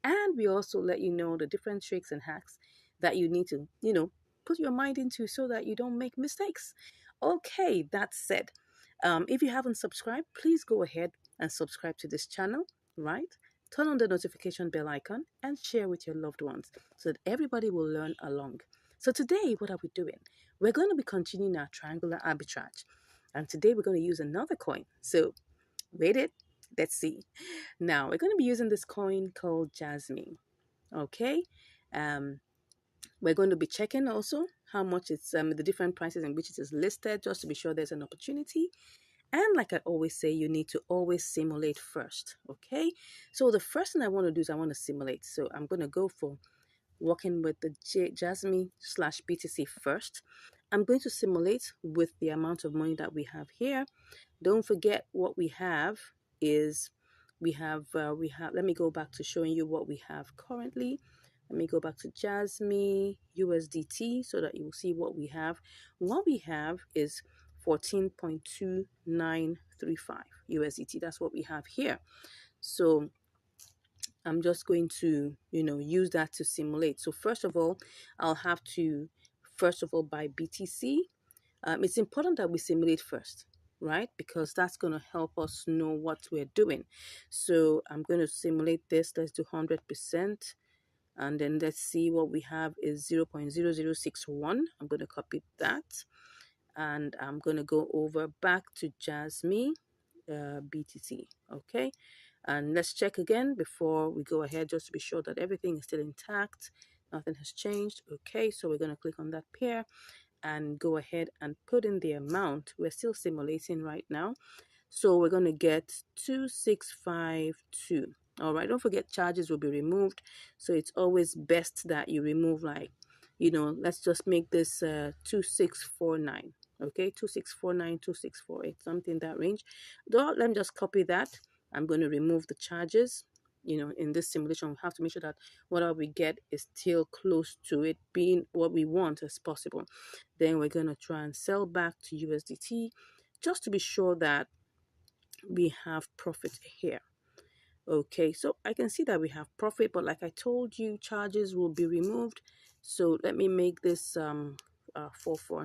And we also let you know the different tricks and hacks that you need to, put your mind into so that you don't make mistakes. Okay, that said, if you haven't subscribed, please go ahead and subscribe to this channel, right? Turn on the notification bell icon and share with your loved ones so that everybody will learn along. So today, what are we doing? We're going to be continuing our triangular arbitrage. And today we're going to use another coin. So wait it. Let's see. Now we're going to be using this coin called Jasmine. Okay. Um, we're going to be checking also how much it's the different prices in which it is listed, just to be sure there's an opportunity. And like I always say, you need to always simulate first. Okay. So the first thing I want to do is I want to simulate. So I'm going to go for working with the Jasmine slash BTC first. I'm going to simulate with the amount of money that we have here. Don't forget what we have is let me go back to showing you what we have currently. Let me go back to Jasmine USDT so that you will see what we have. What we have is 14.2935 USDT. That's what we have here. So I'm just going to, use that to simulate. So first of all, I'll have to, buy BTC. It's important that we simulate first, right? Because that's going to help us know what we're doing. So I'm going to simulate this. Let's do 100%. And then let's see what we have is 0.0061. I'm going to copy that. And I'm going to go over back to Jasmine BTC. Okay. And let's check again before we go ahead, just to be sure that everything is still intact. Nothing has changed. Okay. So we're going to click on that pair and go ahead and put in the amount. We're still simulating right now. So we're going to get 2652. All right. Don't forget charges will be removed. So it's always best that you remove let's just make this 2649. Okay. 2649, 2648, something in that range. Let me just copy that. I'm going to remove the charges. In this simulation, we have to make sure that whatever we get is still close to it being what we want as possible. Then we're going to try and sell back to USDT just to be sure that we have profit here. Okay, so I can see that we have profit, but like I told you, charges will be removed. So let me make this 4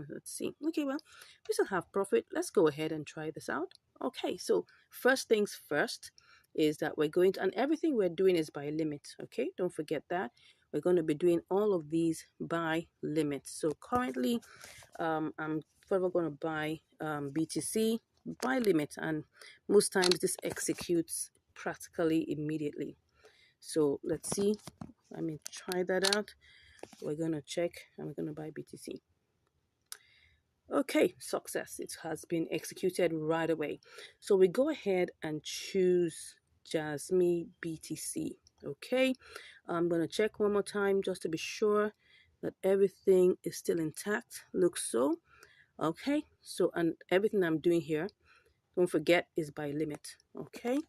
let's see. Okay, well, we still have profit. Let's go ahead and try this out. Okay, so first things first is that we're going to, and everything we're doing is by limit. Okay, don't forget that. We're going to be doing all of these by limit. So currently, I'm further going to buy BTC by limit, and most times this executes practically immediately. So let's see. Let me try that out. We're going to check and we're going to buy BTC. Okay, success. It has been executed right away. So we go ahead and choose Jasmine BTC. Okay, I'm going to check one more time just to be sure that everything is still intact. Looks so. Okay, so and everything I'm doing here, don't forget, is by limit. Okay,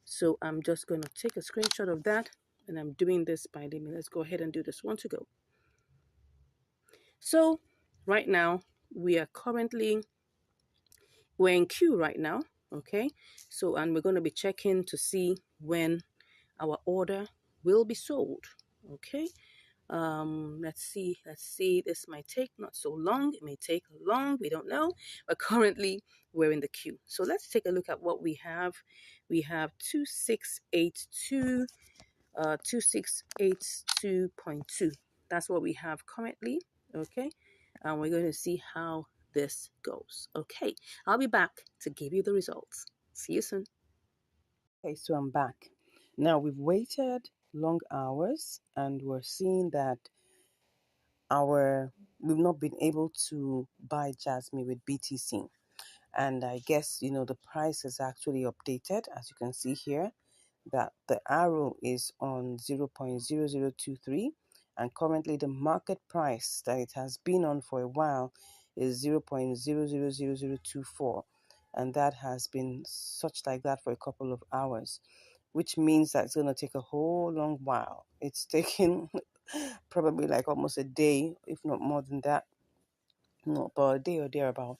so I'm just going to take a screenshot of that, and I'm doing this by limit. Let's go ahead and do this one to go. So right now we're in queue right now. Okay, so and we're going to be checking to see when our order will be sold. Okay, let's see, this might take not so long, it may take long, we don't know, but currently we're in the queue. So let's take a look at what we have. We have 2682 2682.2. That's what we have currently. Okay, and we're going to see how this goes. Okay, I'll be back to give you the results. See you soon. Okay, so I'm back. Now we've waited long hours and we're seeing that we've not been able to buy Jasmine with BTC. And I guess the price is actually updated, as you can see here, that the arrow is on 0.0023, and currently the market price that it has been on for a while is 0.000024, and that has been such like that for a couple of hours, which means that it's going to take a whole long while. It's taking probably like almost a day, if not more than that, about a day or thereabout,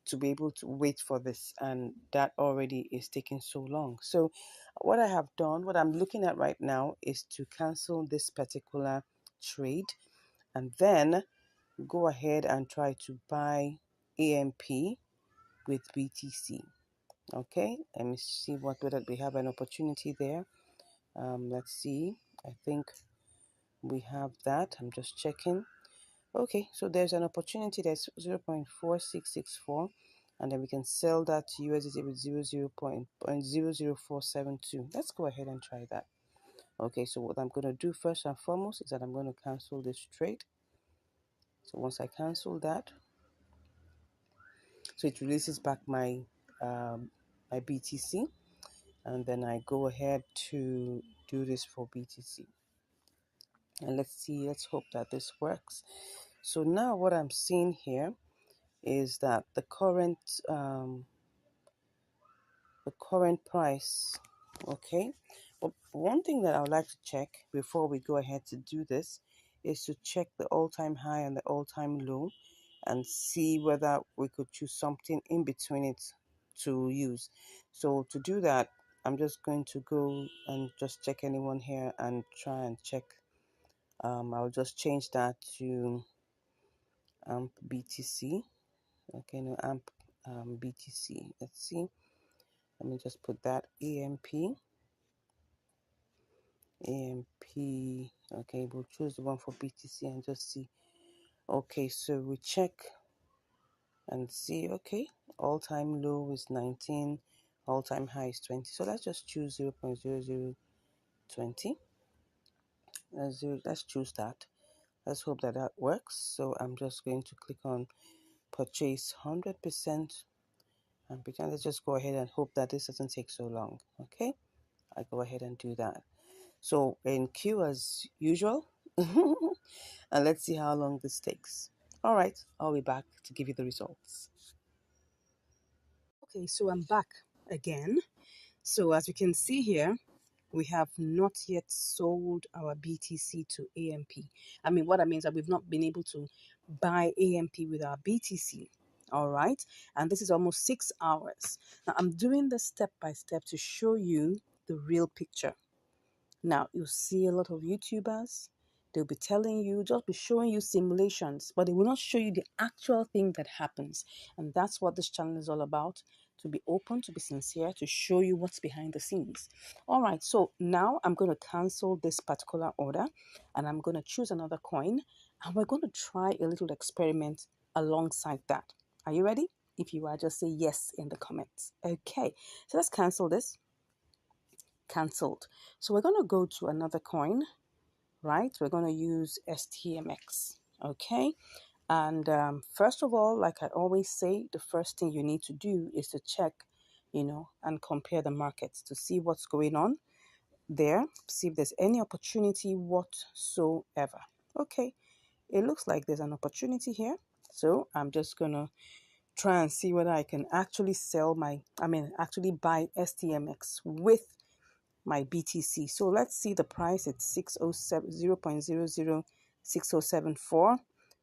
to be able to wait for this, and that already is taking so long. So what I have done, what I'm looking at right now is to cancel this particular trade and then go ahead and try to buy AMP with BTC. Okay, let me see whether we have an opportunity there. Let's see. I think we have that. I'm just checking. Okay, so there's an opportunity that's 0.4664, and then we can sell that to USDT with 0.00472. Let's go ahead and try that. Okay, so what I'm going to do first and foremost is that I'm going to cancel this trade. So once I cancel that, so it releases back my my BTC, and then I go ahead to do this for BTC. And let's hope that this works. So now what I'm seeing here is that the current price, okay. But one thing that I would like to check before we go ahead to do this is to check the all-time high and the all-time low and see whether we could choose something in between it to use. So to do that, I'm just going to go and just check anyone here and try and check. I'll just change that to AMP BTC. Okay, no, AMP BTC. Let's see. Let me just put that AMP. Okay, we'll choose the one for BTC and just see. Okay, so we check and see. Okay, all-time low is 19, all-time high is 20. So let's just choose 0.0020. Let's choose that. Let's hope that that works. So I'm just going to click on purchase 100%, and let's just go ahead and hope that this doesn't take so long. Okay, I go ahead and do that. So in queue as usual, and let's see how long this takes. All right, I'll be back to give you the results. Okay, so I'm back again. So as you can see here, we have not yet sold our BTC to AMP. I mean, what I mean is that we've not been able to buy AMP with our BTC. All right, and this is almost 6 hours. Now I'm doing this step by step to show you the real picture. Now, you'll see a lot of YouTubers, they'll be telling you, just be showing you simulations, but they will not show you the actual thing that happens. And that's what this channel is all about, to be open, to be sincere, to show you what's behind the scenes. All right, so now I'm going to cancel this particular order and I'm going to choose another coin and we're going to try a little experiment alongside that. Are you ready? If you are, just say yes in the comments. Okay, so let's cancel this. Cancelled. So we're going to go to another coin, right? We're going to use STMX, okay? And first of all, like I always say, the first thing you need to do is to check, and compare the markets to see what's going on there, see if there's any opportunity whatsoever. Okay, it looks like there's an opportunity here. So I'm just going to try and see whether I can actually actually buy STMX with my BTC. So let's see the price. It's 607 0.006074,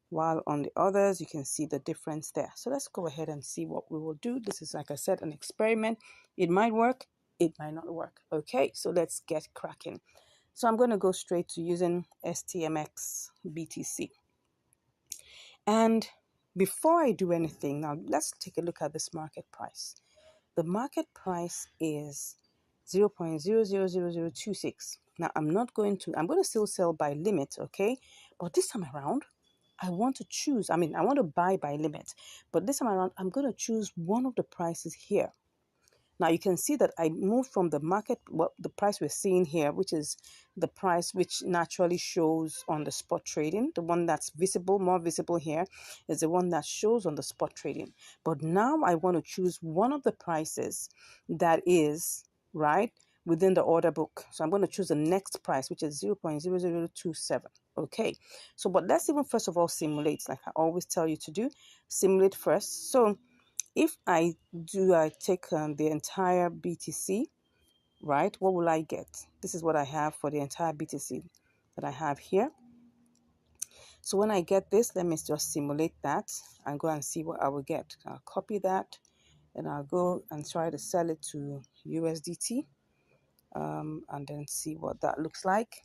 while on the others you can see the difference there. So let's go ahead and see what we will do. This is, like I said, an experiment. It might work, it might not work. Okay, so let's get cracking. So I'm going to go straight to using STMX BTC. And before I do anything, now let's take a look at this market price. The market price is 0.000026. Now I'm going to still sell by limit, okay? But this time around, I want to choose, I want to buy by limit. But this time around, I'm going to choose one of the prices here. Now you can see that I moved from the market, the price we're seeing here, which is the price which naturally shows on the spot trading. The one that's visible, more visible here, is the one that shows on the spot trading. But now I want to choose one of the prices that is, right, within the order book. So I'm going to choose the next price, which is 0.0027. Okay, so but let's even first of all simulate, like I always tell you to do. Simulate first. So if I take the entire BTC, right, what will I get? This is what I have for the entire BTC that I have here. So when I get this, let me just simulate that and go and see what I will get. I'll copy that and I'll go and try to sell it to USDT. and then see what that looks like.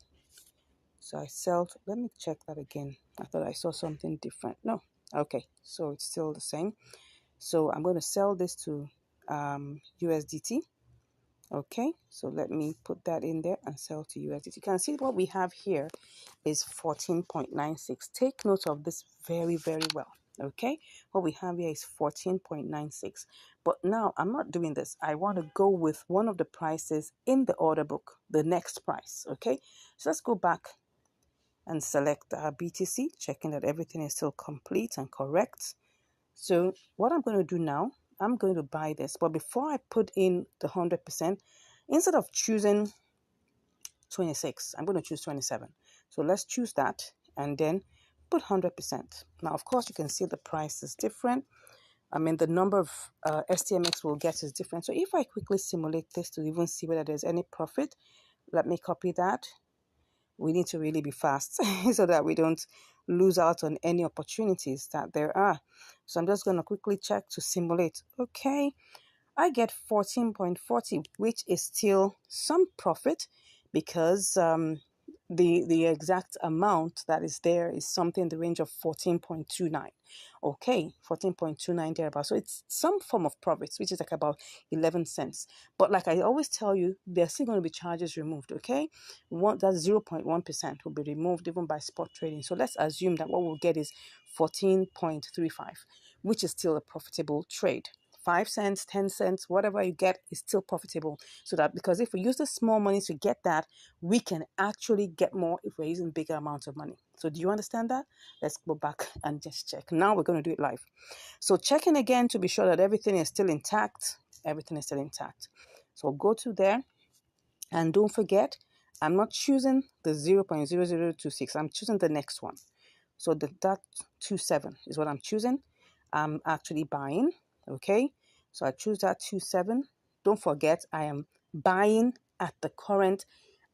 So I sell, let me check that again. I thought I saw something different. No, okay, so it's still the same. So I'm going to sell this to USDT. Okay, so let me put that in there and sell to USDT. You can see what we have here is 14.96. Take note of this very, very well. Okay, what we have here is 14.96. But now I'm not doing this. I want to go with one of the prices in the order book, the next price. Okay, so let's go back and select our BTC, checking that everything is still complete and correct. So what I'm going to do now, I'm going to buy this. But before I put in the 100%, instead of choosing 26, I'm going to choose 27. So let's choose that and then put 100%. Now, of course, you can see the price is different. I mean, the number of STMX we'll get is different. So if I quickly simulate this to even see whether there's any profit, let me copy that. We need to really be fast so that we don't lose out on any opportunities that there are. So I'm just going to quickly check to simulate. Okay, I get 14.40, which is still some profit because the exact amount that is there is something in the range of 14.29. Okay, 14.29 thereabout. So it's some form of profits, which is like about 11 cents. But like I always tell you, there's still going to be charges removed. Okay, that's 0.1% will be removed even by spot trading. So let's assume that what we'll get is 14.35, which is still a profitable trade. 5 cents, 10 cents, whatever you get is still profitable. So that, because if we use the small money to get that, we can actually get more if we're using bigger amounts of money. So do you understand that? Let's go back and just check. Now we're going to do it live. So checking again to be sure that everything is still intact. Everything is still intact. So go to there and don't forget, I'm not choosing the 0.0026. I'm choosing the next one. So that 27 is what I'm choosing. I'm actually buying. Okay, so I choose that 27. Don't forget, I am buying at the current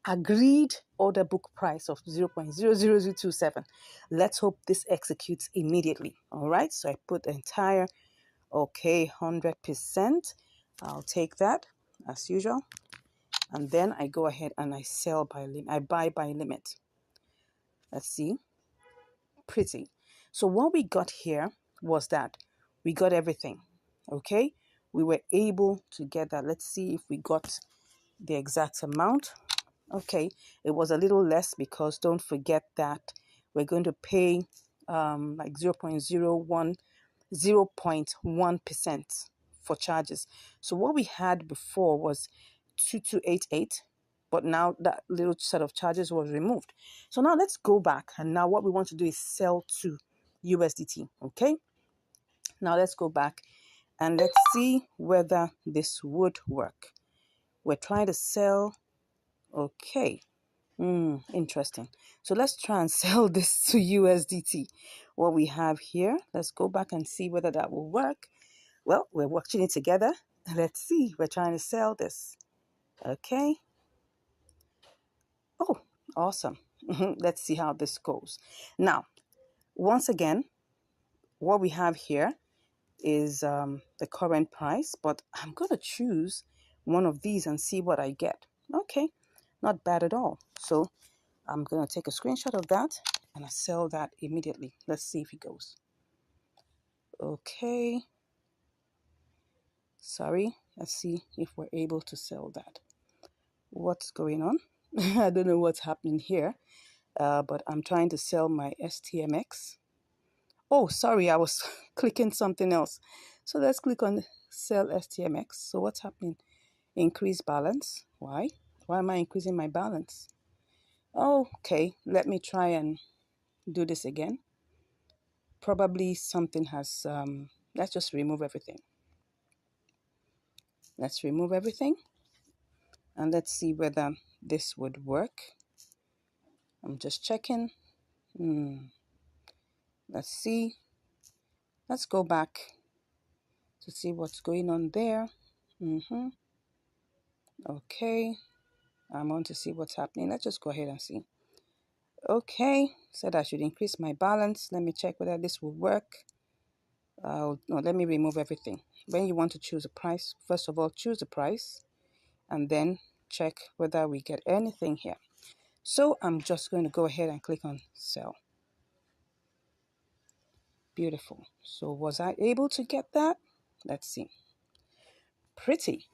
agreed order book price of 0.00027. Let's hope this executes immediately. All right, so I put the entire, okay, 100%. I'll take that as usual. And then I go ahead and I sell by limit. I buy by limit. Let's see. Pretty. So what we got here was that we got everything. Okay, we were able to get that. Let's see if we got the exact amount. Okay, it was a little less because don't forget that we're going to pay like 0.1% for charges. So what we had before was 2288, but now that little set of charges was removed. So now let's go back, and now what we want to do is sell to USDT. Okay, now let's go back and let's see whether this would work. We're trying to sell. Okay, interesting. So let's try and sell this to USDT. What we have here, let's go back and see whether that will work. Well, we're watching it together. Let's see. We're trying to sell this. Okay. Oh, awesome. Let's see how this goes. Now, once again, what we have here is the current price, but I'm going to choose one of these and see what I get. Okay, not bad at all. So I'm going to take a screenshot of that and I sell that immediately. Let's see if it goes. Okay. Sorry. Let's see if we're able to sell that. What's going on? I don't know what's happening here, but I'm trying to sell my STMX. Oh, sorry, I was clicking something else. So let's click on sell STMX. So what's happening? Increase balance. Why? Why am I increasing my balance? Okay, let me try and do this again. Probably something has, let's just remove everything. Let's remove everything. And let's see whether this would work. I'm just checking. Let's see. Let's go back to see what's going on there. Okay. I want to see what's happening. Let's just go ahead and see. Okay. Said I should increase my balance. Let me check whether this will work. No, let me remove everything. When you want to choose a price, first of all, choose the price. And then check whether we get anything here. So I'm just going to go ahead and click on sell. Beautiful. So was I able to get that? Let's see. Pretty.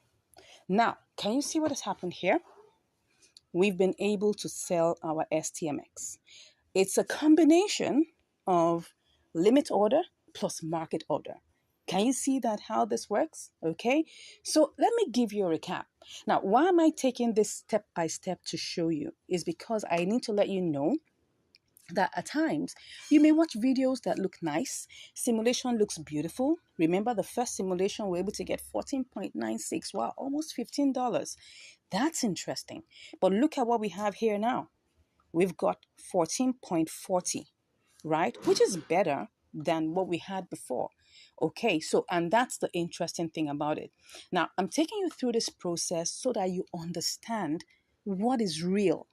Now, can you see what has happened here? We've been able to sell our STMX. It's a combination of limit order plus market order. Can you see that how this works? Okay, so let me give you a recap. Now, why am I taking this step by step to show you? Is because I need to let you know that at times you may watch videos that look nice, simulation looks beautiful. Remember the first simulation we were able to get 14.96, wow, almost $15. That's interesting. But look at what we have here now. We've got 14.40, right? Which is better than what we had before. Okay, so, and that's the interesting thing about it. Now, I'm taking you through this process so that you understand what is real.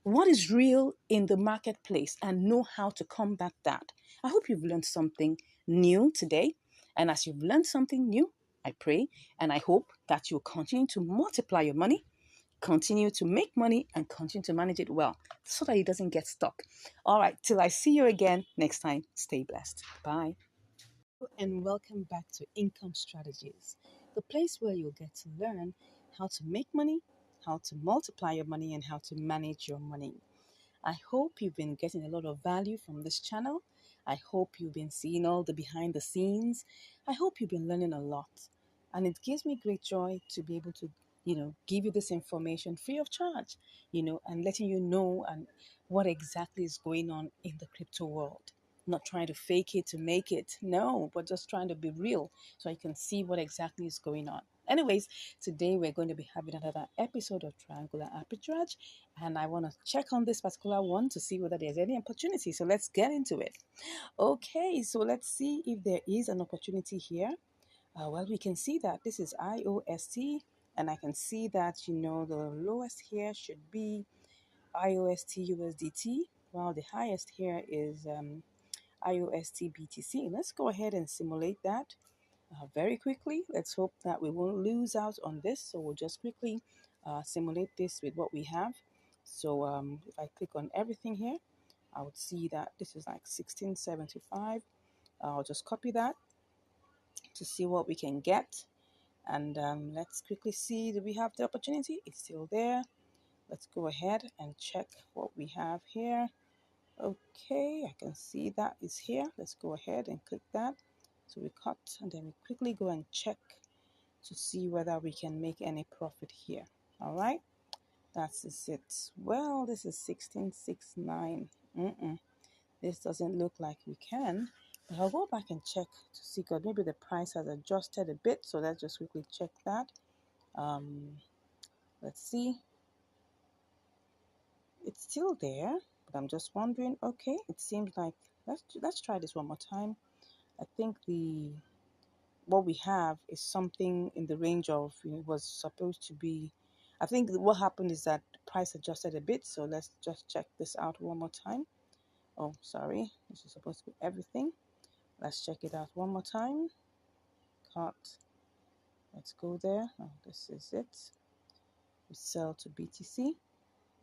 What is real in the marketplace and know how to combat that. I hope you've learned something new today. And as you've learned something new, I pray and I hope that you'll continue to multiply your money, continue to make money, and continue to manage it well so that it doesn't get stuck. All right, till I see you again next time, stay blessed. Bye. And welcome back to Income Strategies, the place where you'll get to learn how to make money, how to multiply your money, and how to manage your money. I hope you've been getting a lot of value from this channel. I hope you've been seeing all the behind the scenes. I hope you've been learning a lot. And it gives me great joy to be able to, give you this information free of charge, and letting you know and what exactly is going on in the crypto world. Not trying to fake it to make it, no, but just trying to be real so you can see what exactly is going on. Anyways, today we're going to be having another episode of Triangular Arbitrage, and I want to check on this particular one to see whether there's any opportunity. So let's get into it. Okay, so let's see if there is an opportunity here. Well, we can see that this is IOST, and I can see that, the lowest here should be IOST USDT, while the highest here is IOST BTC. Let's go ahead and simulate that very quickly. Let's hope that we won't lose out on this. So we'll just quickly simulate this with what we have. So if I click on everything here, I would see that this is like 1675. I'll just copy that to see what we can get. And let's quickly see, do we have the opportunity? It's still there. Let's go ahead and check what we have here. Okay, I can see that is here. Let's go ahead and click that. So we cut and then we quickly go and check to see whether we can make any profit here. All right, that's it. Well, this is 1669. This doesn't look like we can. But I'll go back and check to see, because maybe the price has adjusted a bit. So let's just quickly check that. Let's see. It's still there, but I'm just wondering. Okay, it seems like let's try this one more time. I think what we have is something in the range of, it was supposed to be, I think what happened is that the price adjusted a bit. So let's just check this out one more time. Oh, sorry, this is supposed to be everything. Let's check it out one more time. Cut. Let's go there. Oh, this is it. We sell to BTC.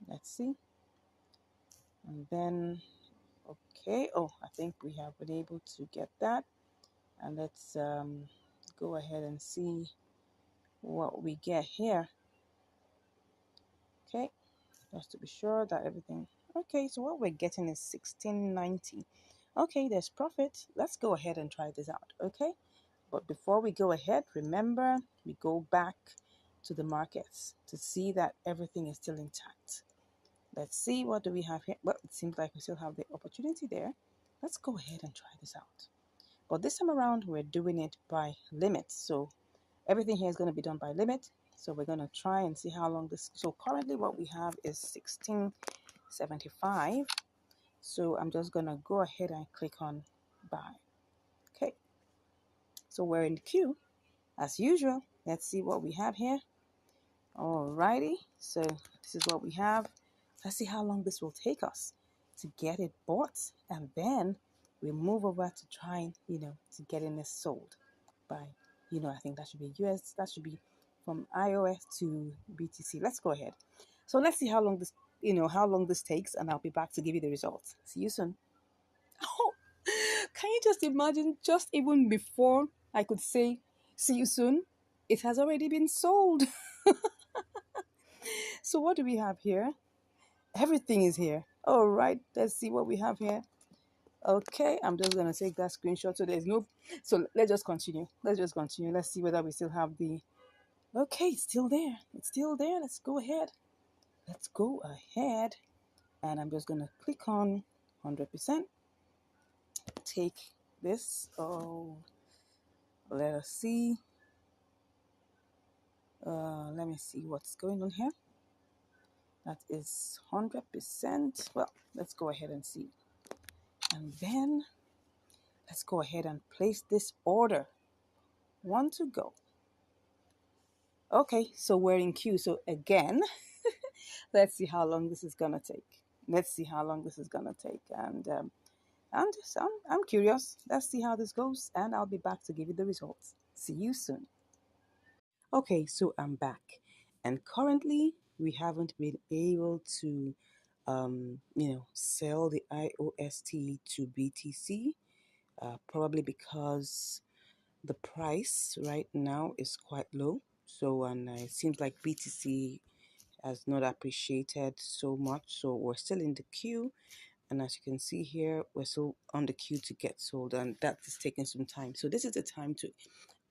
Let's see. And then, okay. Oh, I think we have been able to get that. And let's go ahead and see what we get here. Okay, just to be sure that everything. Okay, so what we're getting is 1690. Okay, there's profit. Let's go ahead and try this out. Okay, but before we go ahead, remember, we go back to the markets to see that everything is still intact. Let's see, what do we have here? Well, it seems like we still have the opportunity there. Let's go ahead and try this out. But this time around, we're doing it by limit. So everything here is going to be done by limit. So we're going to try and see how long this. So currently what we have is 1675. So I'm just going to go ahead and click on buy. Okay. So we're in the queue as usual. Let's see what we have here. Alrighty. So this is what we have. Let's see how long this will take us to get it bought. And then we move over to trying, to getting this sold by, I think that should be US, that should be from iOS to BTC. Let's go ahead. So let's see how long this, how long this takes, and I'll be back to give you the results. See you soon. Oh, can you just imagine? Just even before I could say, "See you soon," it has already been sold. So what do we have here? Everything is here. All right, let's see what we have here. Okay, I'm just gonna take that screenshot. So there's no. So let's just continue. Let's just continue. Let's see whether we still have the. Okay, it's still there. It's still there. Let's go ahead. Let's go ahead. And I'm just gonna click on 100%. Take this. Oh, let us see. Let me see what's going on here. That is 100%. Well, let's go ahead and see. And then let's go ahead and place this order. One to go. Okay, so we're in queue. So again, let's see how long this is gonna take. Let's see how long this is gonna take. And I'm curious. Let's see how this goes, and I'll be back to give you the results. See you soon. Okay, so I'm back, and currently we haven't been able to, sell the IOST to BTC, probably because the price right now is quite low. So, and it seems like BTC has not appreciated so much. So we're still in the queue. And as you can see here, we're still on the queue to get sold, and that is taking some time. So this is the time to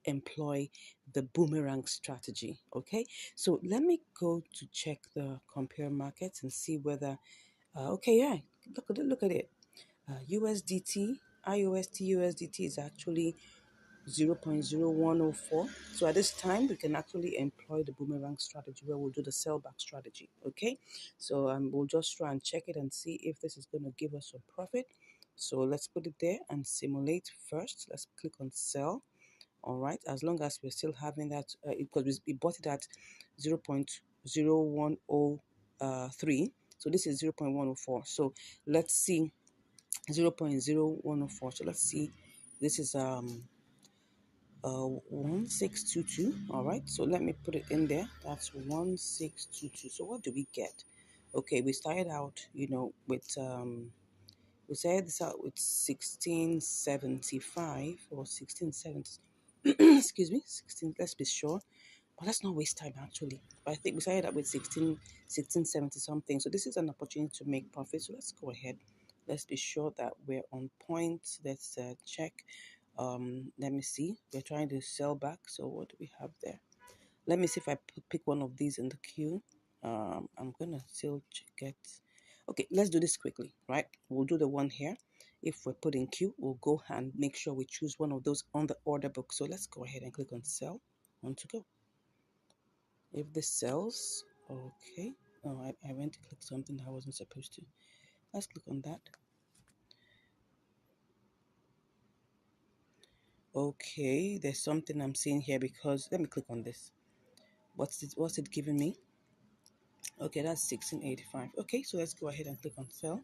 employ the boomerang strategy. Okay, so let me go to check the compare markets and see whether okay, yeah, look at it. USDT, IOST USDT is actually 0.0104. So at this time, we can actually employ the boomerang strategy where we'll do the sellback strategy. Okay, so we'll just try and check it and see if this is going to give us some profit. So let's put it there and simulate first. Let's click on sell. All right, as long as we're still having that, because we bought it at 0.0103. So this is 0.104. So let's see 0.0104. So let's see. This is 1622. All right, so let me put it in there. That's 1622. So what do we get? Okay, we started out, with we started this out with 1675 or 1670. Excuse me, 16. Let's be sure. But let's not waste time actually. But I think we started out with 1670 something. So this is an opportunity to make profit. So let's go ahead. Let's be sure that we're on point. Let's check. Let me see. We're trying to sell back. So what do we have there? Let me see if I pick one of these in the queue. I'm gonna still get. Okay, let's do this quickly, right? We'll do the one here. If we're put in queue, we'll go and make sure we choose one of those on the order book. So let's go ahead and click on sell. On to go. If this sells, okay. Oh, I went to click something I wasn't supposed to. Let's click on that. Okay, there's something I'm seeing here because let me click on this. What's it giving me? Okay, that's 1685. Okay, so let's go ahead and click on sell.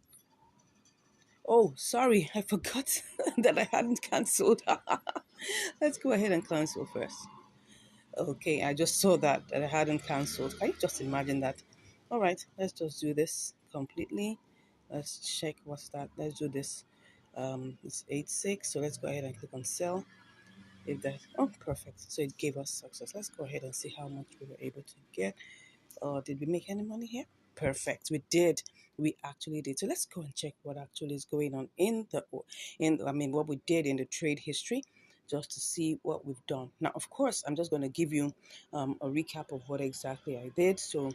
Oh, sorry, I forgot that I hadn't cancelled. Let's go ahead and cancel first. Okay, I just saw that I hadn't cancelled. Can you just imagine that? All right, let's just do this completely. Let's check what's that. Let's do this. It's 86. So let's go ahead and click on sell. If that, oh, perfect. So it gave us success. Let's go ahead and see how much we were able to get. Did we make any money here? Perfect. We did. We actually did. So let's go and check what actually is going on what we did in the trade history, just to see what we've done. Now, of course, I'm just going to give you a recap of what exactly I did. So,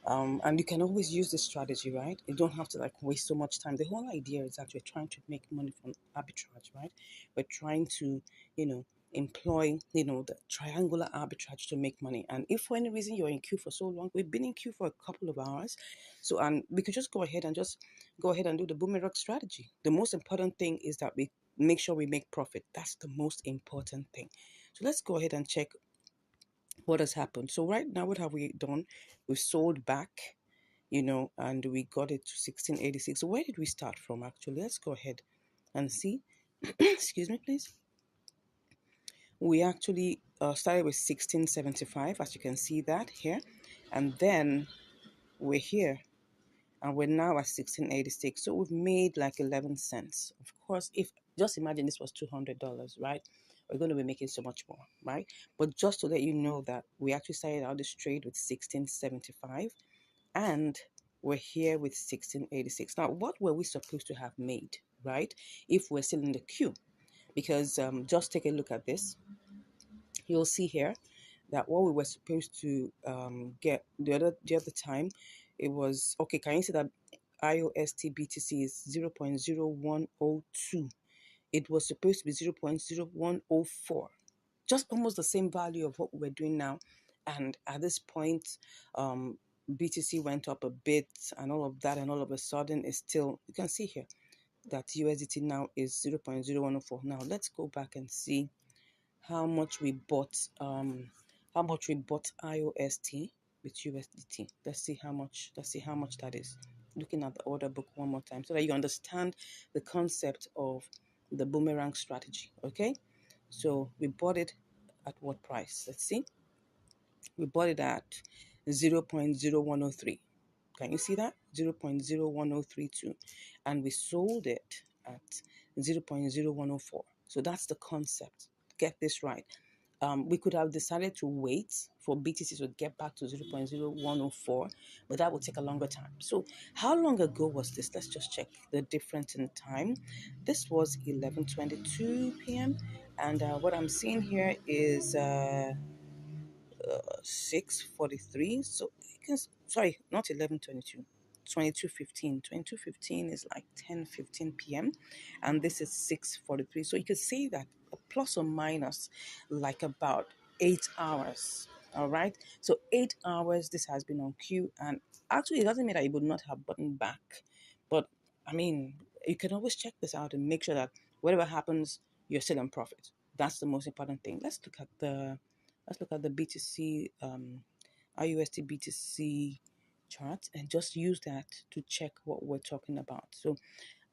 and you can always use this strategy, right? You don't have to like waste so much time. The whole idea is that we're trying to make money from arbitrage, right? We're trying to, employ, the triangular arbitrage to make money. And if for any reason you're in queue for so long, we've been in queue for a couple of hours. So, and we could just go ahead and do the boomerang strategy. The most important thing is that we make sure we make profit. That's the most important thing. So let's go ahead and check what has happened. So right now, what have we done? We've sold back, and we got it to 1686. So where did we start from actually? Let's go ahead and see. Excuse me, please. We actually started with 1675, as you can see that here, and then we're here, and we're now at 1686. So we've made like 11 cents. Of course, if just imagine this was $200, right? We're going to be making so much more, right? But just to let you know that we actually started out this trade with 1675, and we're here with 1686. Now, what were we supposed to have made, right? If we're still in the queue, because just take a look at this. You'll see here that what we were supposed to get the other time, it was okay. Can you see that IOST BTC is 0.0102? It was supposed to be 0.0104, just almost the same value of what we're doing now. And at this point, BTC went up a bit and all of that, and all of a sudden it's still, you can see here that USDT now is 0.0104. Now let's go back and see how much we bought IOST with USDT. Let's see how much that is. Looking at the order book one more time so that you understand the concept of the boomerang strategy. Okay, so we bought it at what price? Let's see. We bought it at 0.0103. Can you see that? 0.01032. And we sold it at 0.0104. So that's the concept. Get this right. We could have decided to wait for BTC to get back to 0.0104, but that would take a longer time. So how long ago was this? Let's just check the difference in time. This was 11:22 p.m. And what I'm seeing here is 6:43. So you can, sorry, not 11:22. 22:15 is like 10:15 p.m. and this is 6:43. So you could say that plus or minus like about 8 hours. All right, so 8 hours this has been on queue, and actually it doesn't mean that it would not have button back, but I mean, you can always check this out and make sure that whatever happens, you're still in profit. That's the most important thing. Let's look at the BTC IUSD BTC chart and just use that to check what we're talking about. So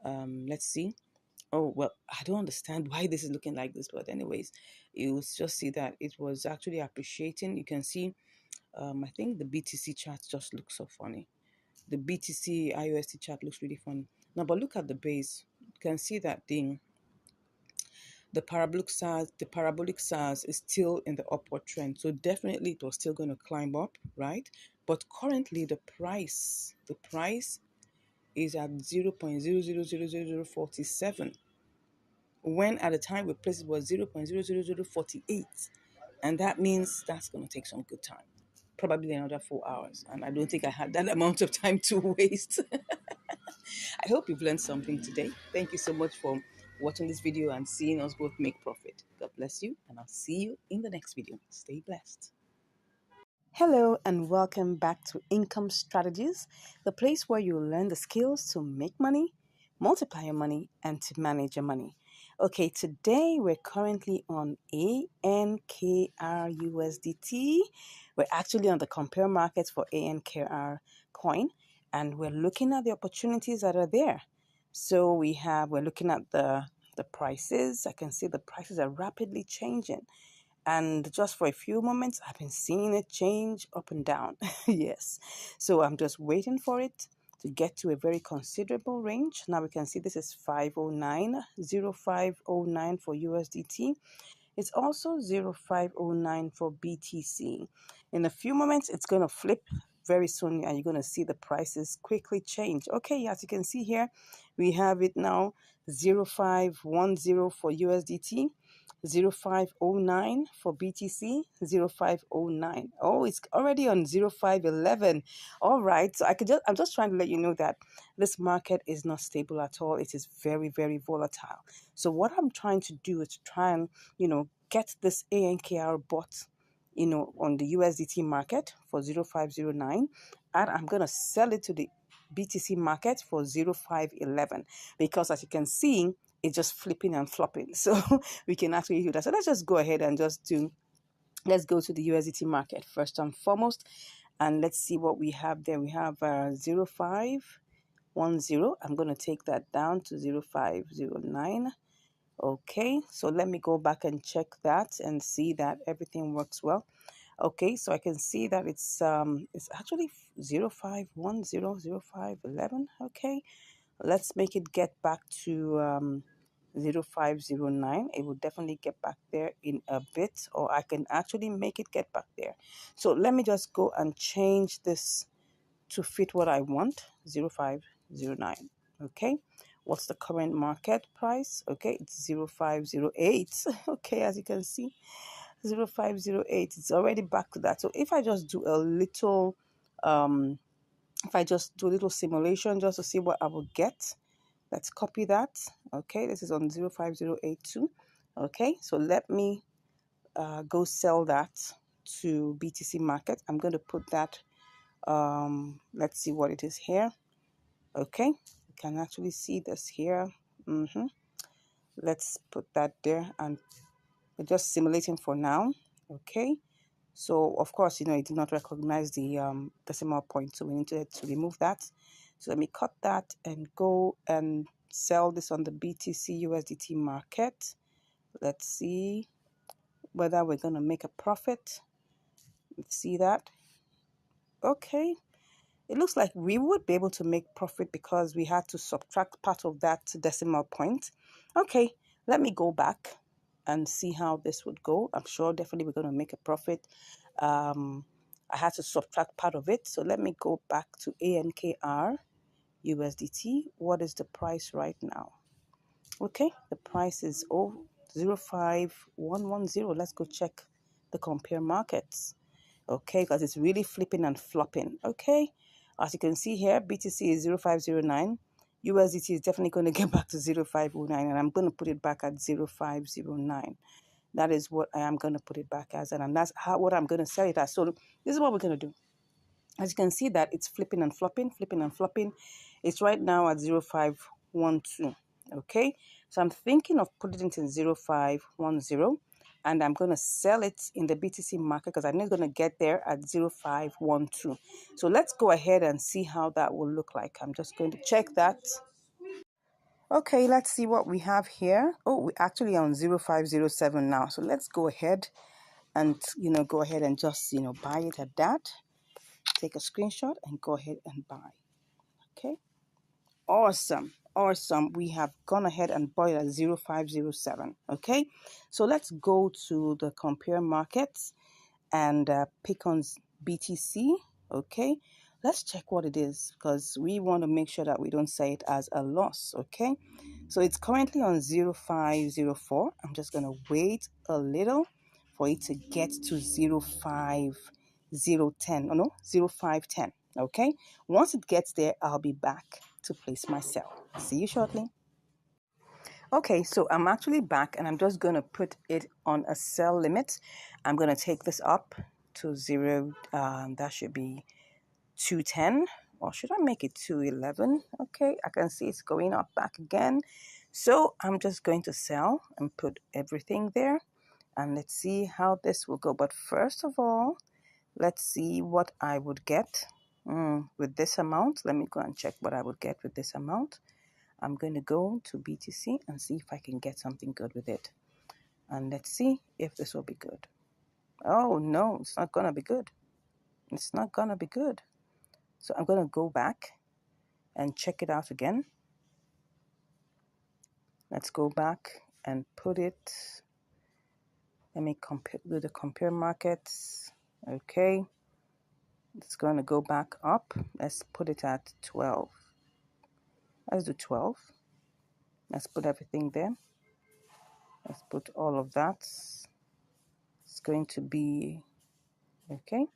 let's see. Oh, well, I don't understand why this is looking like this, but anyways, you'll just see that it was actually appreciating. You can see, I think the BTC chart just looks so funny. The BTC IUSD chart looks really funny. Now, but look at the base. You can see that the parabolic SARS is still in the upward trend. So definitely it was still going to climb up, right? But currently the price is at 0.000047, when at the time we placed it was 0.00048. And that means that's going to take some good time. Probably another 4 hours. And I don't think I had that amount of time to waste. I hope you've learned something today. Thank you so much for watching this video and seeing us both make profit. God bless you, and I'll see you in the next video. Stay blessed. Hello, and welcome back to Income Strategies, the place where you learn the skills to make money, multiply your money, and to manage your money. Okay, today we're currently on ANKRUSDT. We're actually on the compare markets for ANKR coin, and we're looking at the opportunities that are there. So we're looking at the prices. I can see the prices are rapidly changing. And just for a few moments, I've been seeing it change up and down. Yes. So I'm just waiting for it to get to a very considerable range. Now we can see this is 0509 for USDT. It's also 0509 for BTC. In a few moments, it's going to flip very soon, and you're going to see the prices quickly change. Okay, as you can see here, we have it now 0510 for USDT, 0509 for BTC, 0509. Oh, it's already on 0511. All right, so I'm just trying to let you know that this market is not stable at all. It is very, very volatile. So what I'm trying to do is to try and, get this ANKR bot, on the USDT market for 0509, and I'm going to sell it to the BTC market for 0511, because as you can see, it's just flipping and flopping. So we can actually do that. So let's just go ahead and let's go to the USDT market first and foremost, and let's see what we have there. We have 0510. I'm going to take that down to 0509. Okay, so let me go back and check that and see that everything works well. Okay, so I can see that it's actually 05100511. Okay, let's make it get back to 0509. It will definitely get back there in a bit, or I can actually make it get back there. So let me just go and change this to fit what I want. 0509. Okay, what's the current market price? Okay, it's 0508. Okay, as you can see, 0508. It's already back to that. So if I just do a little if I just do a little simulation just to see what I will get, let's copy that. Okay, this is on 05082. Okay, so let me go sell that to BTC market. I'm going to put that, let's see what it is here. Okay, you can actually see this here. Let's put that there, and we're just simulating for now. Okay, so of course, it did not recognize the decimal point, so we need to remove that. So let me cut that and go and sell this on the BTC USDT market. Let's see whether we're going to make a profit. Let's see that. Okay, it looks like we would be able to make profit because we had to subtract part of that decimal point. Okay, let me go back and see how this would go. I'm sure definitely we're going to make a profit. I had to subtract part of it. So let me go back to ANKR USDT. What is the price right now? Okay, the price is 05110. Let's go check the compare markets. Okay, because it's really flipping and flopping. Okay, as you can see here, BTC is 0509. USDT is definitely going to get back to 0509, and I'm going to put it back at 0509. That is what I am going to put it back as, and that's what I'm going to sell it as. So this is what we're going to do. As you can see that it's flipping and flopping, flipping and flopping. It's right now at 0512. Okay, so I'm thinking of putting it in 0510, and I'm going to sell it in the BTC market because I'm not going to get there at 0512. So let's go ahead and see how that will look like. I'm just going to check that. Okay, let's see what we have here. Oh, we're actually on 0507 now. So let's go ahead and, go ahead and just, buy it at that. Take a screenshot and go ahead and buy. Okay, awesome. We have gone ahead and bought it at 0507. Okay, so let's go to the compare markets and pick on BTC. Okay, let's check what it is because we want to make sure that we don't say it as a loss. Okay, so it's currently on 0504. I'm just going to wait a little for it to get to 05010. Oh no, 0510. Okay, once it gets there, I'll be back to place my sell. See you shortly. Okay, so I'm actually back and I'm just going to put it on a sell limit. I'm going to take this up to 0. That should be 210, or should I make it 211? Okay, I can see it's going up back again. So I'm just going to sell and put everything there. And let's see how this will go. But first of all, let's see what I would get with this amount. Let me go and check what I would get with this amount. I'm going to go to BTC and see if I can get something good with it. And let's see if this will be good. Oh, no, it's not going to be good. It's not going to be good. So I'm going to go back and check it out again. Let's go back and put it. Let me do the compare markets. Okay. It's going to go back up. Let's put it at 12. Let's do 12. Let's put everything there. Let's put all of that. It's going to be, okay.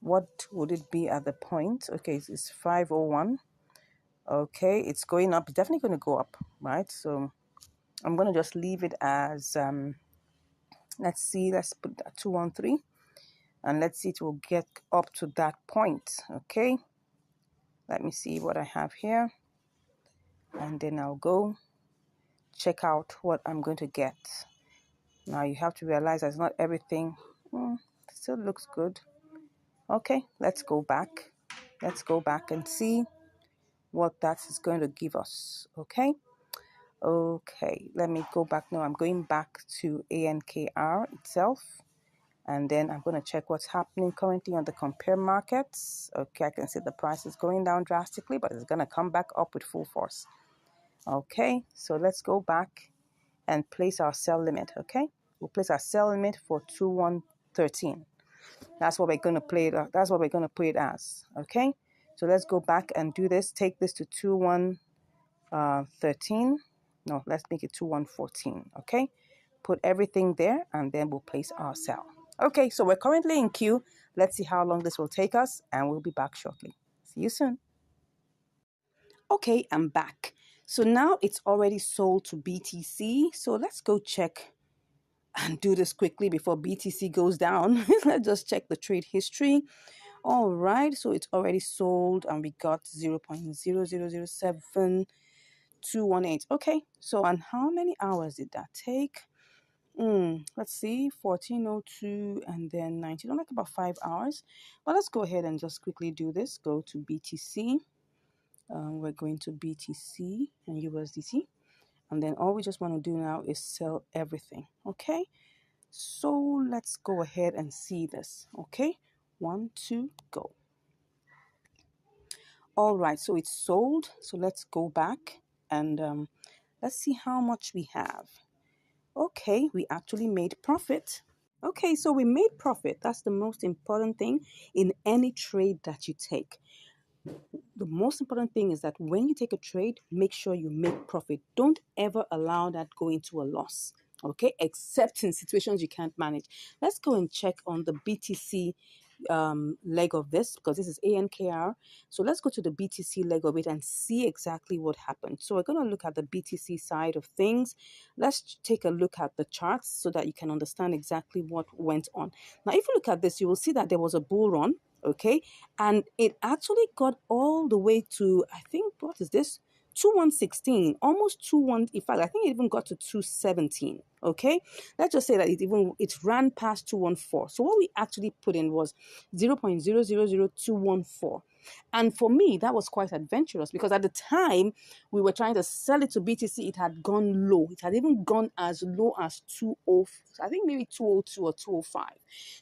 What would it be at the point? Okay, it's 501. Okay, it's going up. It's definitely going to go up, right? So I'm going to just leave it as, let's see, let's put that 213. And let's see, it will get up to that point. Okay, let me see what I have here. And then I'll go check out what I'm going to get. Now you have to realize that's not everything. Still looks good. Okay, let's go back. Let's go back and see what that is going to give us. Okay. Okay, let me go back now. I'm going back to ANKR itself. And then I'm going to check what's happening currently on the compare markets. Okay, I can see the price is going down drastically, but it's going to come back up with full force. Okay, so let's go back and place our sell limit. Okay, we'll place our sell limit for 2113. That's what we're going to play it. That's what we're going to put it as. Okay, so let's go back and do this. Take this to 2113. No, let's make it 2114. Okay, put everything there, and then we'll place our sell. Okay, so we're currently in queue. Let's see how long this will take us, and we'll be back shortly. See you soon. Okay, I'm back. So now it's already sold to BTC. So let's go check and do this quickly before BTC goes down. Let's just check the trade history. All right, so it's already sold and we got 0.0007218. Okay, so and how many hours did that take? Let's see, 1402 and then 19, like about 5 hours. But let's go ahead and just quickly do this. Go to BTC. We're going to BTC and USDT. And then all we just want to do now is sell everything. Okay, so let's go ahead and see this. Okay, 1, 2, go. All right, so it's sold. So let's go back and let's see how much we have. Okay, we actually made profit. Okay, so we made profit. That's the most important thing in any trade that you take. The most important thing is that when you take a trade, make sure you make profit. Don't ever allow that go into a loss. Okay, except in situations you can't manage. Let's go and check on the BTC leg of this, because this is ANKR. So let's go to the BTC leg of it and see exactly what happened. So we're going to look at the BTC side of things. Let's take a look at the charts so that you can understand exactly what went on. Now, if you look at this, you will see that there was a bull run. Okay, and it actually got all the way to, I think, what is this? 2116, almost 21. In fact, I think it even got to 217. Okay, let's just say that it ran past 214. So what we actually put in was 0.000214. And for me, that was quite adventurous because at the time we were trying to sell it to BTC, it had gone low. It had even gone as low as 20, I think maybe 202 or 205.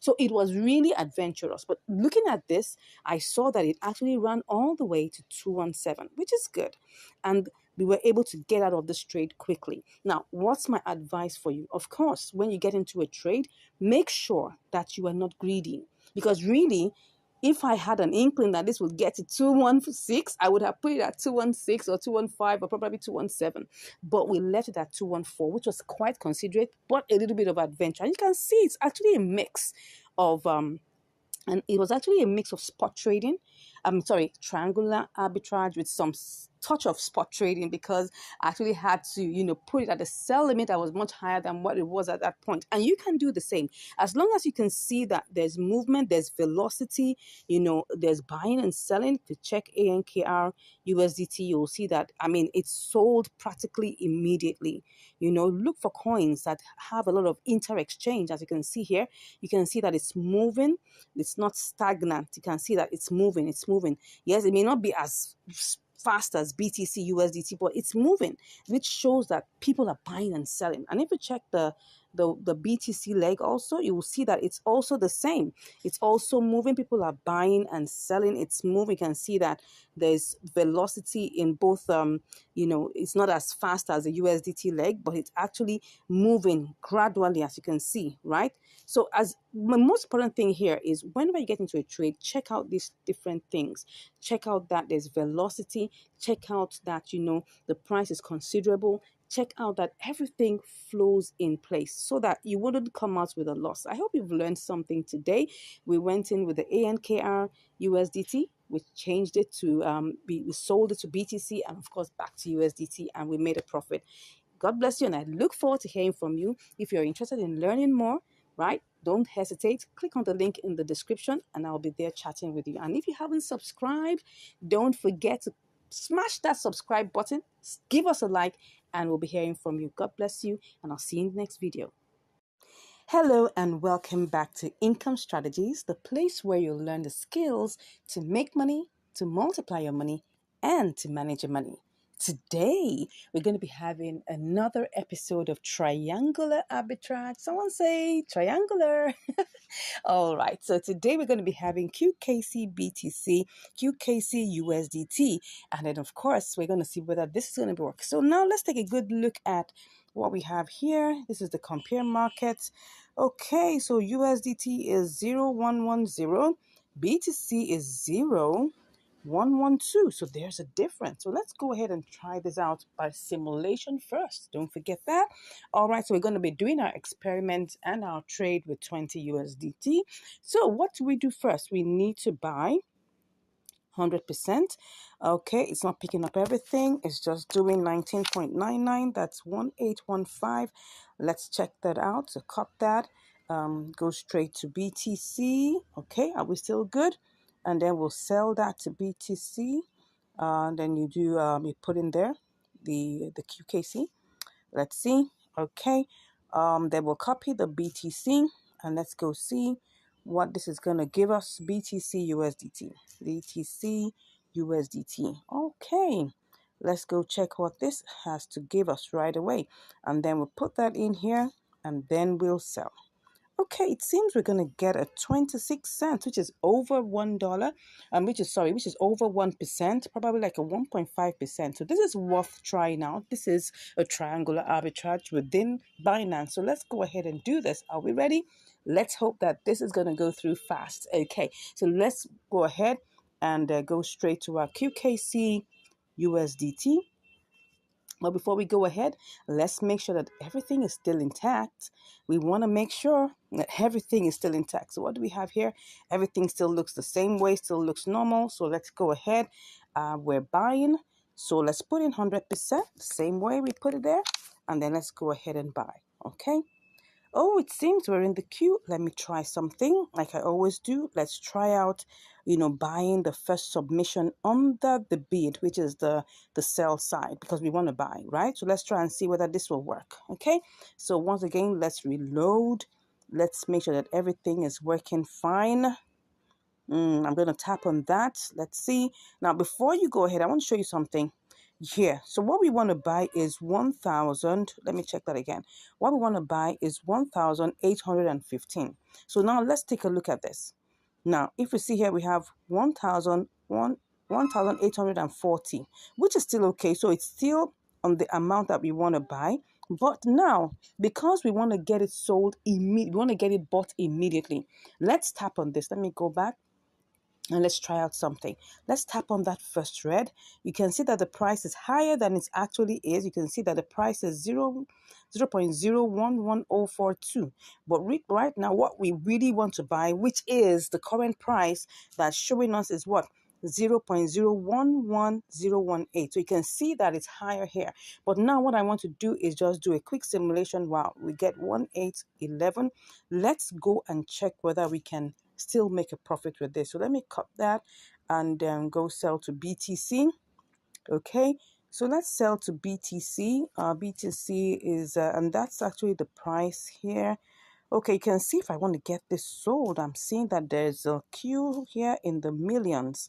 So it was really adventurous. But looking at this, I saw that it actually ran all the way to 217, which is good. And we were able to get out of this trade quickly. Now, what's my advice for you? Of course, when you get into a trade, make sure that you are not greedy. Because really, if I had an inkling that this would get to 216, I would have put it at 216 or 215 or probably 217. But we left it at 214, which was quite considerate, but a little bit of adventure. And you can see it's actually a mix of and it was actually a mix of spot trading. Triangular arbitrage with some touch of spot trading, because I actually had to, put it at a sell limit that was much higher than what it was at that point. And you can do the same. As long as you can see that there's movement, there's velocity, there's buying and selling. If you check ANKR, USDT, you'll see that, it's sold practically immediately. Look for coins that have a lot of inter-exchange. As you can see here, you can see that it's moving. It's not stagnant. You can see that it's moving. It's moving. Yes, it may not be as fast as BTC, USDT, but it's moving, which shows that people are buying and selling. And if you check the BTC leg also, you will see that it's also the same. It's also moving. People are buying and selling. It's moving. You can see that there's velocity in both. It's not as fast as the USDT leg, but it's actually moving gradually, as you can see, right? So as the most important thing here is whenever you get into a trade, check out these different things. Check out that there's velocity. Check out that, the price is considerable. Check out that everything flows in place so that you wouldn't come out with a loss. I hope you've learned something today. We went in with the ANKR USDT. We changed it to, we sold it to BTC and of course back to USDT, and we made a profit. God bless you, and I look forward to hearing from you. If you're interested in learning more, right, don't hesitate. Click on the link in the description and I'll be there chatting with you. And if you haven't subscribed, don't forget to smash that subscribe button, give us a like, and we'll be hearing from you. God bless you, and I'll see you in the next video. Hello and welcome back to Income Strategies, the place where you'll learn the skills to make money, to multiply your money, and to manage your money. Today, we're going to be having another episode of Triangular Arbitrage. Someone say triangular. All right, so today we're going to be having QKC BTC, QKC USDT, and then of course we're going to see whether this is going to work. So now let's take a good look at what we have here. This is the compare market. Okay, so USDT is 0110, BTC is 0112. So there's a difference. So let's go ahead and try this out by simulation first. Don't forget that. All right, so we're going to be doing our experiment and our trade with 20 USDT. So what do we do first? We need to buy 100%. Okay, it's not picking up everything. It's just doing 19.99. That's 1815. Let's check that out. So cut that. Go straight to BTC. Okay, are we still good? And then we'll sell that to BTC. Then you do you put in there the QKC. Let's see. Okay. Then we'll copy the BTC and let's go see what this is going to give us. BTC USDT. BTC USDT. Okay. Let's go check what this has to give us right away. And then we'll put that in here and then we'll sell. Okay, it seems we're going to get a 26 cents, which is over $1, which is over 1%, probably like a 1.5%. So this is worth trying out. This is a triangular arbitrage within Binance. So let's go ahead and do this. Are we ready? Let's hope that this is going to go through fast. Okay, so let's go ahead and go straight to our QKC USDT. But before we go ahead, let's make sure that everything is still intact. We want to make sure that everything is still intact. So what do we have here? Everything still looks the same way, still looks normal. So let's go ahead. We're buying. So let's put in 100%, the same way we put it there. And then let's go ahead and buy. Okay. Oh, it seems we're in the queue. Let me try something like I always do. Let's try out, buying the first submission under the bid, which is the sell side, because we want to buy, right? So let's try and see whether this will work. Okay. So once again, let's reload. Let's make sure that everything is working fine. I'm going to tap on that. Let's see. Now, before you go ahead, I want to show you something here. So what we want to buy is 1,000. Let me check that again. What we want to buy is 1,815. So now let's take a look at this. Now, if we see here, we have 1,840, which is still okay. So it's still on the amount that we want to buy. But now, because we want to get it sold immediately, we want to get it bought immediately. Let's tap on this. Let me go back. And let's try out something. Let's tap on that first red. You can see that the price is higher than it actually is. You can see that the price is 0.011042. But right now, what we really want to buy, which is the current price that's showing us, is what? 0.011018. So you can see that it's higher here. But now what I want to do is just do a quick simulation. Wow, we get 1811. Let's go and check whether we can still make a profit with this. So let me cut that and go sell to BTC. Okay, so let's sell to BTC. BTC is and that's actually the price here. Okay, you can see if I want to get this sold, I'm seeing that there's a queue here in the millions.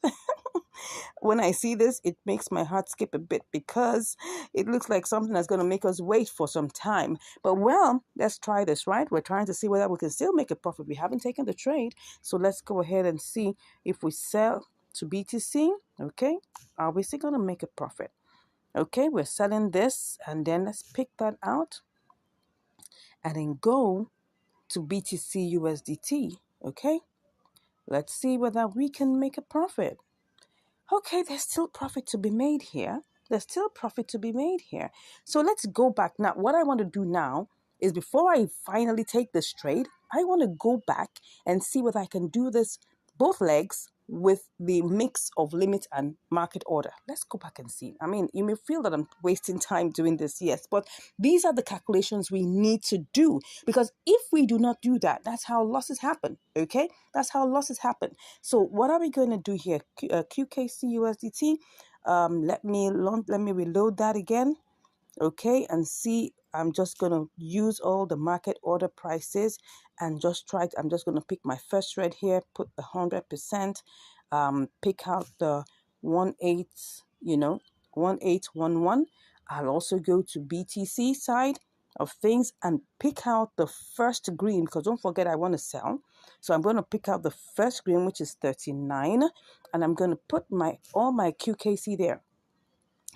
When I see this, it makes my heart skip a bit because it looks like something that's going to make us wait for some time. But well, let's try this, right? We're trying to see whether we can still make a profit. We haven't taken the trade. So let's go ahead and see if we sell to BTC. Okay, are we still going to make a profit? Okay, we're selling this and then let's pick that out and then go to BTC USDT. Okay, let's see whether we can make a profit. Okay, there's still profit to be made here. There's still profit to be made here. So let's go back. Now, what I want to do now is before I finally take this trade, I want to go back and see whether I can do this both legs with the mix of limit and market order. Let's go back and see. I mean, you may feel that I'm wasting time doing this, yes, but these are the calculations we need to do, because if we do not do that, that's how losses happen, okay? That's how losses happen. So what are we going to do here? QKC USDT. Let me reload that again. Okay, and see, I'm just going to use all the market order prices and just I'm just going to pick my first red here, put the 100%, pick out the 1/8, 1811. I'll also go to BTC side of things and pick out the first green, because don't forget I want to sell. So I'm going to pick out the first green, which is 39, and I'm going to put all my QKC there.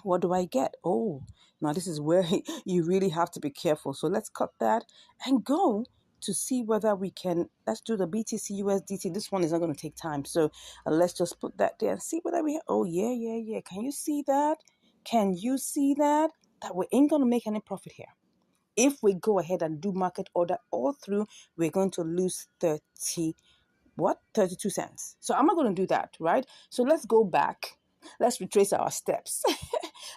What do I get? Oh, now this is where you really have to be careful. So let's cut that and go to see whether we can. Let's do the BTC USDT. This one is not going to take time. So let's just put that there and see whether we. Oh, yeah. Can you see that? Can you see that? That we ain't going to make any profit here. If we go ahead and do market order all through, we're going to lose 32 cents. So I'm not going to do that, right? So let's go back. Let's retrace our steps.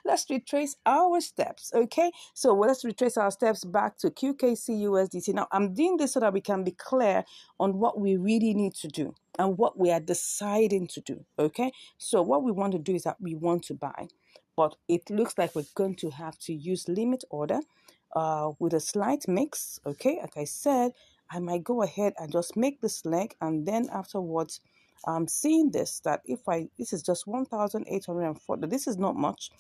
Let's retrace our steps, okay? So let's retrace our steps back to QKC USDT. Now, I'm doing this so that we can be clear on what we really need to do and what we are deciding to do, okay? So what we want to do is that we want to buy, but it looks like we're going to have to use limit order with a slight mix, okay? Like I said, I might go ahead and just make this leg, and then afterwards, I'm seeing this, that if this is just 1,840, this is not much.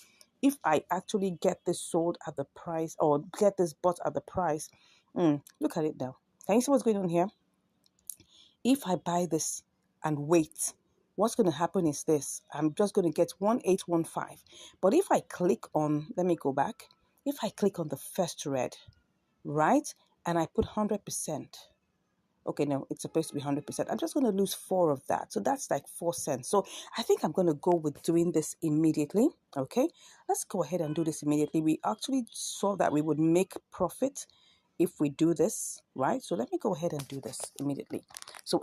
If I actually get this sold at the price, or get this bought at the price, look at it now. Can you see what's going on here? If I buy this and wait, what's going to happen is this. I'm just going to get 1,815. But if I click on, let me go back. If I click on the first red, right, and I put 100%, okay, no, it's supposed to be 100%. I'm just going to lose 4 of that. So that's like 4 cents. So I think I'm going to go with doing this immediately. Okay, let's go ahead and do this immediately. We actually saw that we would make profit if we do this, right? So let me go ahead and do this immediately. So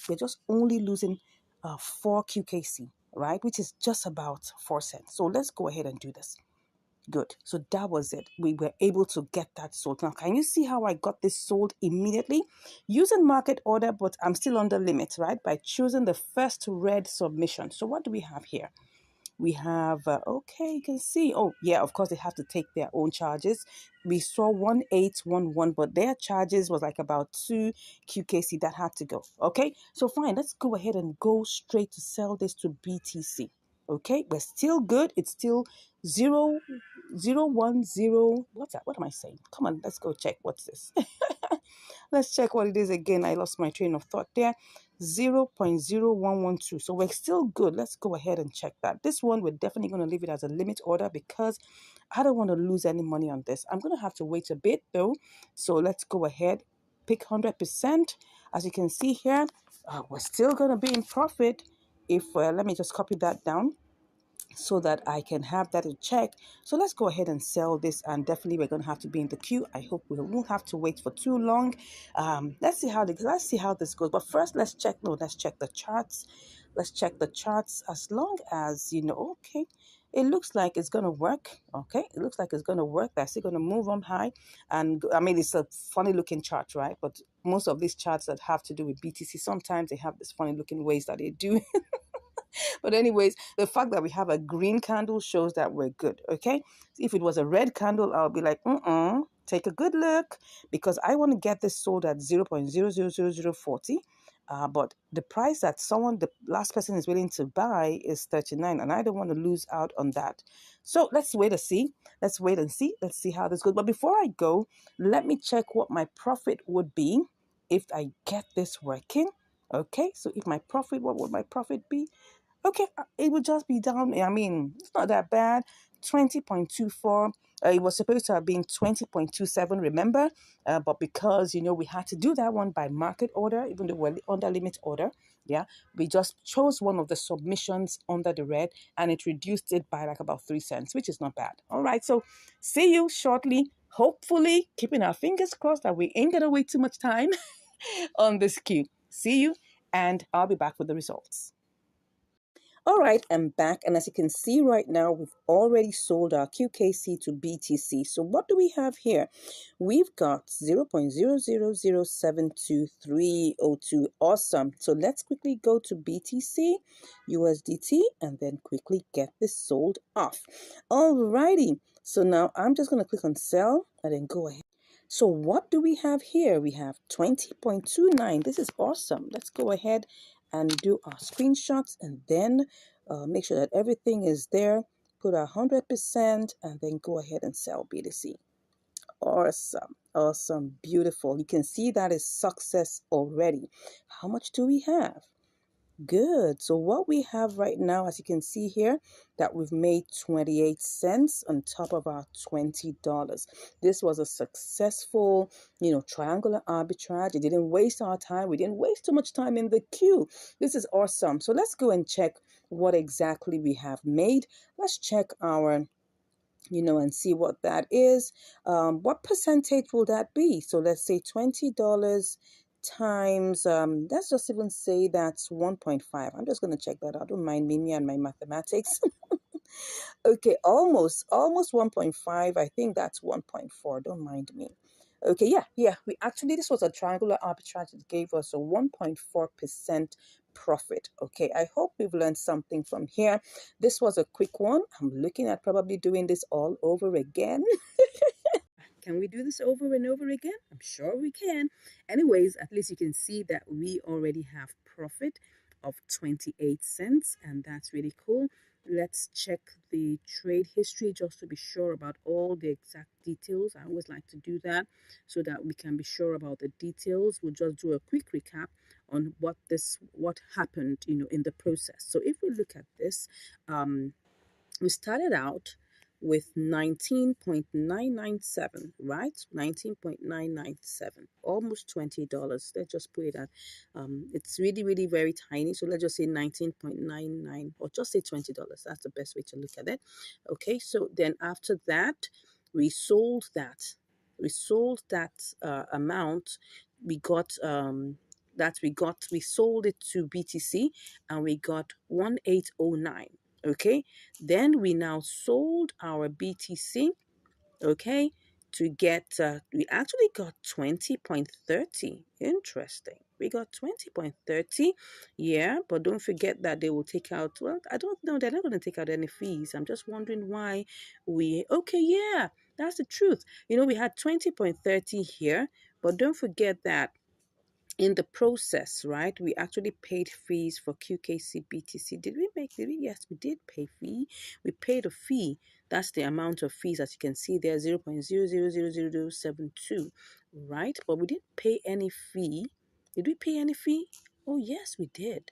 we're just only losing 4 QKC, right? Which is just about 4 cents. So let's go ahead and do this. Good. So that was it. We were able to get that sold. Now, can you see how I got this sold immediately? Using market order, but I'm still under limit, right? By choosing the first red submission. So what do we have here? We have, okay, you can see, oh, yeah, of course, they have to take their own charges. We saw 1811, but their charges was like about 2 QKC that had to go. Okay, so fine, let's go ahead and go straight to sell this to BTC. Okay, we're still good. It's still 0.010. What's that? What am I saying? Come on, let's go check. What's this? Let's check what it is again. I lost my train of thought there. 0.0112. So we're still good. Let's go ahead and check that. This one, we're definitely going to leave it as a limit order because I don't want to lose any money on this. I'm going to have to wait a bit though. So let's go ahead, pick 100%. As you can see here, we're still going to be in profit. If let me just copy that down so that I can have that in check. So let's go ahead and sell this, and definitely we're going to have to be in the queue. I hope we won't have to wait for too long. Let's see how this goes. But first, let's check the charts. Let's check the charts. As long as you know, okay, it looks like it's going to work. Okay, it looks like it's going to work. They're still going to move on high, and I mean it's a funny looking chart, right? But most of these charts that have to do with BTC, sometimes they have this funny looking ways that they do. But anyways, the fact that we have a green candle shows that we're good, okay? If it was a red candle, I'll be like, take a good look, because I want to get this sold at 0.000040. But the price that the last person is willing to buy is 39, and I don't want to lose out on that. So let's wait and see. Let's wait and see. Let's see how this goes. But before I go, let me check what my profit would be if I get this working. Okay, so if my profit, what would my profit be? Okay, it would just be down. I mean, it's not that bad. 20.24. It was supposed to have been 20.27, remember? But because, we had to do that one by market order, even though we're under limit order, yeah, we just chose one of the submissions under the red, and it reduced it by like about 3 cents, which is not bad. All right, so see you shortly. Hopefully, keeping our fingers crossed that we ain't going to wait too much time on this queue. See you, and I'll be back with the results. All right, I'm back, and as you can see right now, we've already sold our QKC to BTC. So what do we have here? We've got 0.000722302. Awesome. So let's quickly go to BTC, USDT, and then quickly get this sold off. All righty. So now I'm just going to click on sell and then go ahead. So what do we have here? We have 20.29. This is awesome. Let's go ahead and do our screenshots, and then make sure that everything is there. put 100% and then go ahead and sell BTC. Awesome, awesome, beautiful. You can see that is success already. How much do we have? Good. So what we have right now, as you can see here, that we've made 28 cents on top of our $20. This was a successful, triangular arbitrage. It didn't waste our time. We didn't waste too much time in the queue. This is awesome. So let's go and check what exactly we have made. Let's check our and see what that is. What percentage will that be? So let's say $20 times, let's just even say that's 1.5. I'm just going to check that out. Don't mind me and my mathematics. Okay, almost 1.5. I think that's 1.4. Don't mind me. Okay, yeah. This was a triangular arbitrage that gave us a 1.4% profit. Okay, I hope we've learned something from here. This was a quick one. I'm looking at probably doing this all over again. Can we do this over and over again? I'm sure we can. Anyways, at least you can see that we already have profit of 28 cents, and that's really cool. Let's check the trade history just to be sure about all the exact details. I always like to do that so that we can be sure about the details. We'll just do a quick recap on what happened, in the process. So if we look at this, we started out with 19.997, right? 19.997, almost $20. Let's just put it at, it's really, really very tiny. So let's just say 19.99 or just say $20. That's the best way to look at it. Okay, so then after that, we sold that. We sold that amount. We got, we sold it to BTC and we got 1809. Okay, then we now sold our BTC, okay, to get, we actually got 20.30. Interesting. We got 20.30. Yeah, but don't forget that they will take out, well, I don't know, they're not going to take out any fees. I'm just wondering why okay, yeah, that's the truth. We had 20.30 here, but don't forget that in the process, right, we actually paid fees for QKC BTC. Did we? Yes, we did pay fee. We paid a fee. That's the amount of fees, as you can see there, 0.000072, right? But we didn't pay any fee. Did we pay any fee? Oh, yes, we did.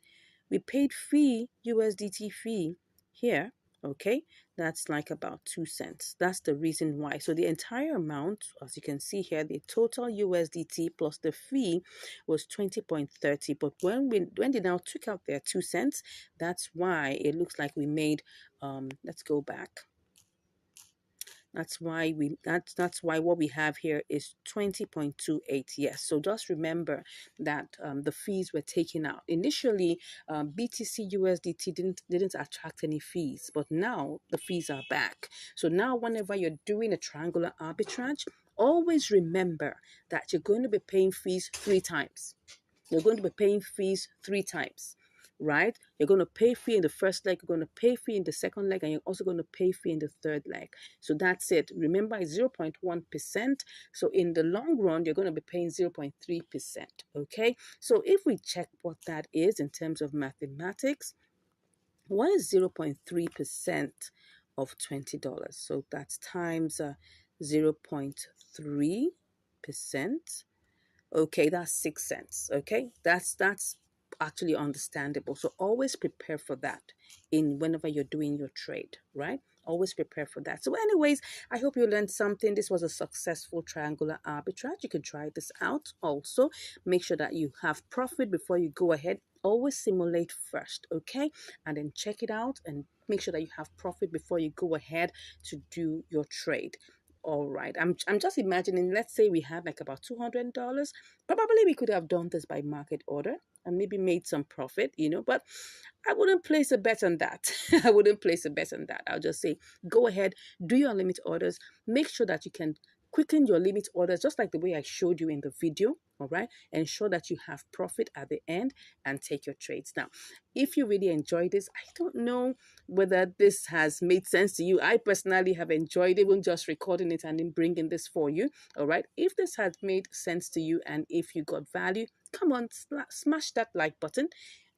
We paid fee, USDT fee here, okay? That's like about 2 cents. That's the reason why. So the entire amount, as you can see here, the total USDT plus the fee was 20.30. But when they now took out their 2 cents, that's why it looks like we made, let's go back. That's why what we have here is 20.28. Yes. So just remember that the fees were taken out. Initially, BTC USDT didn't attract any fees, but now the fees are back. So now whenever you're doing a triangular arbitrage, always remember that you're going to be paying fees 3 times. You're going to be paying fees 3 times, right? You're going to pay fee in the first leg, you're going to pay fee in the second leg, and you're also going to pay fee in the third leg. So that's it. Remember, it's 0.1%. So in the long run, you're going to be paying 0.3%, okay? So if we check what that is in terms of mathematics, what is 0.3% of $20? So that's times 0.3%. Okay, that's 6 cents. Okay, that's actually understandable. So always prepare for that whenever you're doing your trade, right? Always prepare for that. So anyways, I hope you learned something. This was a successful triangular arbitrage. You can try this out also. Make sure that you have profit before you go ahead. Always simulate first, okay? And then check it out and make sure that you have profit before you go ahead to do your trade. All right, I'm just imagining, let's say we had like about $200. Probably we could have done this by market order and maybe made some profit, but I wouldn't place a bet on that. I wouldn't place a bet on that. I'll just say, go ahead, do your limit orders. Make sure that you can quicken your limit orders, just like the way I showed you in the video, all right? Ensure that you have profit at the end and take your trades. Now, if you really enjoyed this, I don't know whether this has made sense to you. I personally have enjoyed even just recording it and then bringing this for you, all right? If this has made sense to you and if you got value, come on, smash that like button.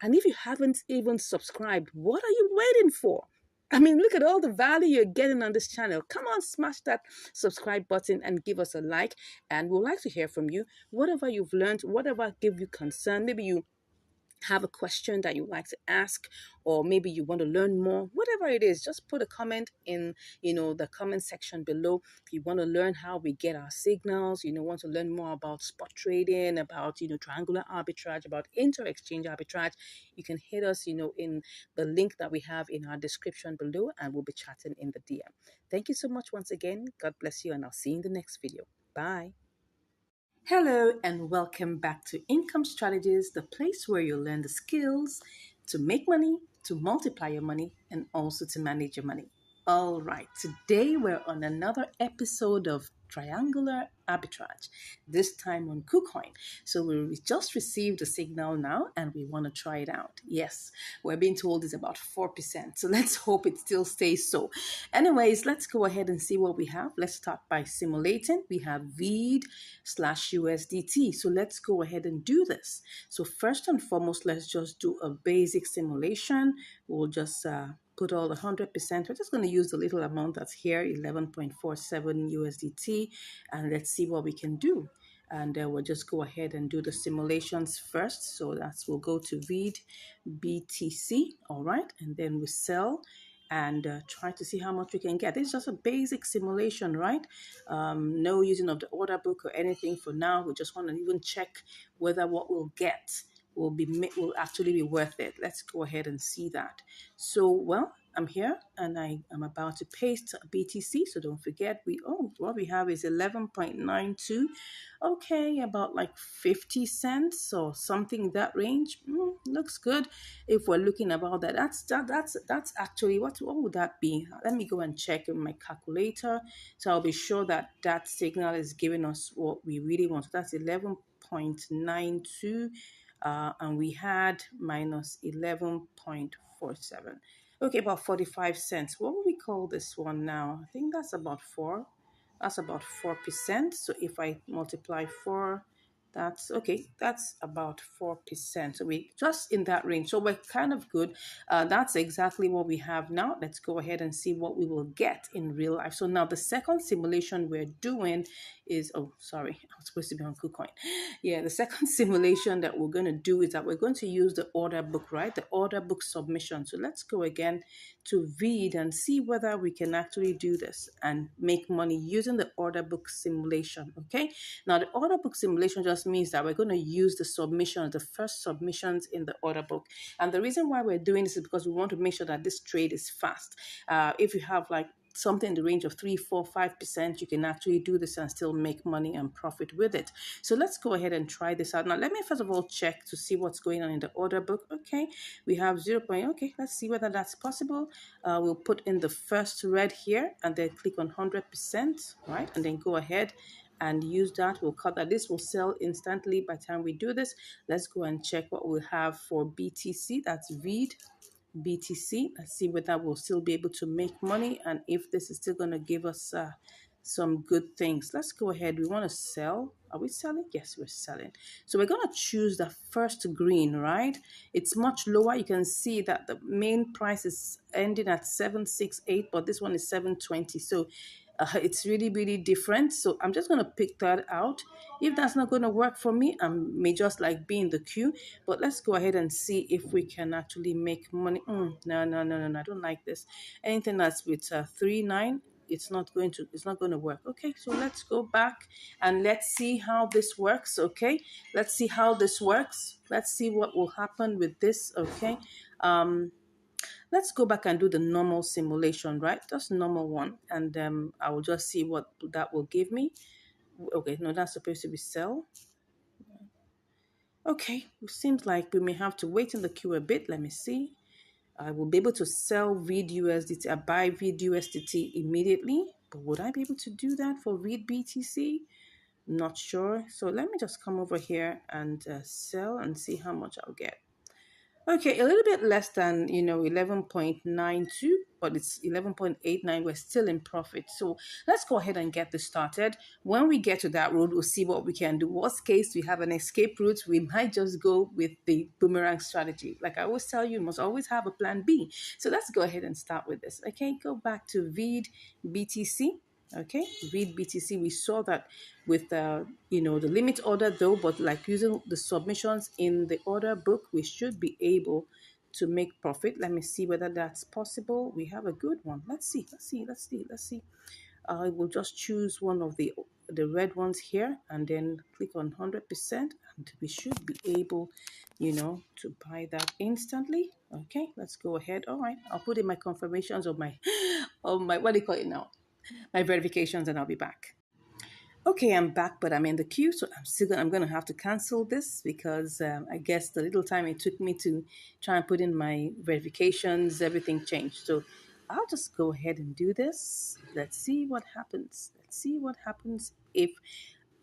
And if you haven't even subscribed, what are you waiting for? I mean, look at all the value you're getting on this channel. Come on, smash that subscribe button and give us a like. And we'd like to hear from you. Whatever you've learned, whatever give you concern, maybe you have a question that you'd like to ask, or maybe you want to learn more, whatever it is, just put a comment in, the comment section below. If you want to learn how we get our signals, want to learn more about spot trading, about, triangular arbitrage, about inter-exchange arbitrage, you can hit us, in the link that we have in our description below, and we'll be chatting in the DM. Thank you so much once again. God bless you, and I'll see you in the next video. Bye. Hello, and welcome back to Income Strategies, the place where you learn the skills to make money, to multiply your money, and also to manage your money. All right, today we're on another episode of Triangular Arbitrage, this time on KuCoin. So we just received a signal now and we want to try it out. Yes, we're being told it's about 4%. So let's hope it still stays so. Anyways, let's go ahead and see what we have. Let's start by simulating. We have VEED/USDT. So let's go ahead and do this. So first and foremost, let's just do a basic simulation. We'll just put all the 100%. We're just going to use the little amount that's here, 11.47 USDT, and let's see what we can do. And we'll just go ahead and do the simulations first. So we'll go to VEED BTC, all right, and then we sell and try to see how much we can get. This is just a basic simulation, right? No using of the order book or anything for now. We just want to even check whether what we'll get will actually be worth it. Let's go ahead and see that. So, well, I'm here and I am about to paste BTC. So don't forget, what we have is 11.92. Okay, about like 50 cents or something that range. Looks good. If we're looking about that, that's actually what would that be? Let me go and check in my calculator. So I'll be sure that that signal is giving us what we really want. So that's 11.92. And we had minus 11.47. Okay, about 45 cents. What would we call this one now? I think that's about 4. That's about 4%. So if I multiply 4, that's okay. That's about 4%. So we just in that range. So we're kind of good. That's exactly what we have now. Let's go ahead and see what we will get in real life. So now the second simulation we're doing is, oh, sorry, I was supposed to be on KuCoin. Yeah, the second simulation that we're going to do is that we're going to use the order book, right? The order book submission. So let's go again to VEED and see whether we can actually do this and make money using the order book simulation, okay? Now, the order book simulation just means that we're going to use the submissions, the first submissions in the order book. And the reason why we're doing this is because we want to make sure that this trade is fast. If you have like something in the range of 3, 4, 5%, you can actually do this and still make money and profit with it. So let's go ahead and try this out. Now, let me first of all check to see what's going on in the order book. Okay, we have 0. Okay, let's see whether that's possible. We'll put in the first red here and then click on 100%, right? And then go ahead and use that. We'll cut that. This will sell instantly by the time we do this. Let's go and check what we have for BTC. That's VEED. BTC. Let's see whether we'll still be able to make money and if this is still going to give us some good things. Let's go ahead. We want to sell. Are we selling? Yes, we're selling. So we're going to choose the first green, right? It's much lower. You can see that the main price is ending at 768, but this one is 720. So it's really, really different. So I'm just going to pick that out. If that's not going to work for me, I may just like be in the queue. But let's go ahead and see if we can actually make money. No. I don't like this. Anything that's with 3.9, it's not going to work. Okay, so let's go back and let's see how this works. Okay, let's see how this works. Let's see what will happen with this. Okay. Let's go back and do the normal simulation, right? Just normal one. And I will just see what that will give me. Okay, no, that's supposed to be sell. Okay, it seems like we may have to wait in the queue a bit. Let me see. I will be able to sell VEED USDT, buy VEED USDT immediately. But would I be able to do that for VEED BTC? Not sure. So let me just come over here and sell and see how much I'll get. Okay, a little bit less than, 11.92, but it's 11.89. We're still in profit. So let's go ahead and get this started. When we get to that road, we'll see what we can do. Worst case, we have an escape route. We might just go with the boomerang strategy. Like I always tell you must always have a plan B. So let's go ahead and start with this. Okay, go back to VID BTC. Okay, read BTC. We saw that with the limit order though, but like using the submissions in the order book, we should be able to make profit. Let me see whether that's possible. We have a good one. Let's see. I will just choose one of the red ones here and then click on 100%, and we should be able, to buy that instantly. Okay, let's go ahead. All right, I'll put in my confirmations of my of my, what do you call it now, my verifications, and I'll be back. Okay, I'm back, but I'm in the queue, so I'm gonna have to cancel this because I guess the little time it took me to try and put in my verifications, everything changed. So I'll just go ahead and do this. Let's see what happens. Let's see what happens if.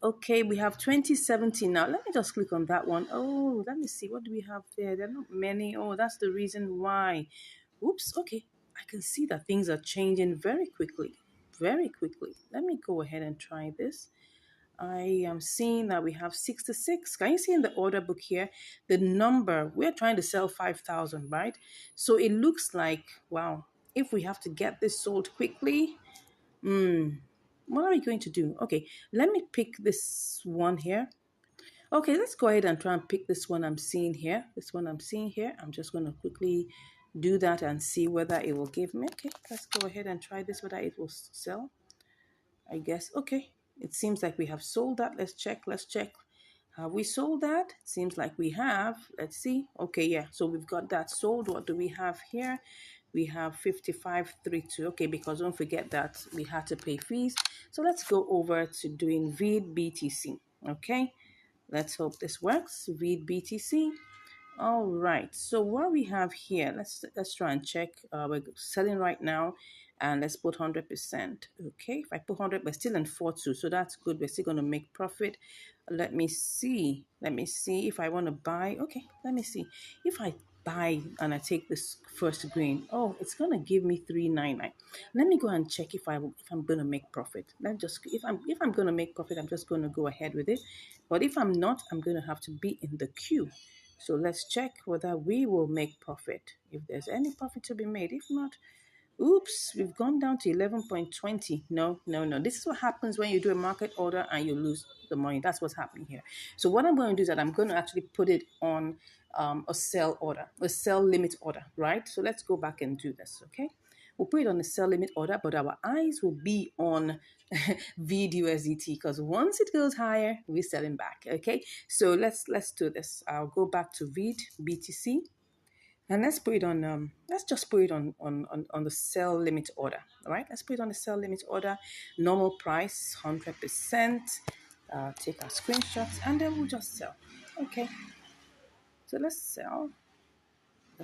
Okay, we have 2070 now. Let me just click on that one. Oh, let me see. What do we have there? There are not many. Oh, that's the reason why. Oops. Okay, I can see that things are changing very quickly. Very quickly. Let me go ahead and try this. I am seeing that we have 66. Can you see in the order book here the number? We're trying to sell 5,000, right? So it looks like, wow, if we have to get this sold quickly, what are we going to do? Okay, let me pick this one here. Okay, let's go ahead and try and pick this one I'm seeing here. This one I'm seeing here. I'm just going to quickly do that and see whether it will give me. Okay, let's go ahead and try this, whether it will sell. I guess. Okay, it seems like we have sold that. Let's check. Let's check. Have we sold that? It seems like we have. Let's see. Okay, yeah. So we've got that sold. What do we have here? We have 5532. Okay, because don't forget that we had to pay fees. So let's go over to doing VID BTC. Okay, let's hope this works. VID BTC. All right. So what we have here, let's try and check. We're selling right now, and let's put 100%. Okay. If I put 100, we're still in 4.2, so that's good. We're still going to make profit. Let me see. Let me see if I want to buy. Okay. Let me see if I buy and I take this first green. Oh, it's gonna give me 399. Let me go and check if I'm gonna make profit. Let just if I'm gonna make profit, I'm just gonna go ahead with it. But if I'm not, I'm gonna have to be in the queue. So let's check whether we will make profit, if there's any profit to be made. If not, oops, we've gone down to 11.20. No, no, no. This is what happens when you do a market order and you lose the money. That's what's happening here. So what I'm going to do is that I'm going to actually put it on a sell order, a sell limit order, right? So let's go back and do this, okay? We'll put it on the sell limit order, but our eyes will be on VUSDT because once it goes higher, we're selling back. Okay, so let's do this. I'll go back to VID BTC, and let's put it on. Let's just put it on the sell limit order. All right, let's put it on the sell limit order. Normal price 100%. Take our screenshots, and then we'll just sell. Okay, so let's sell.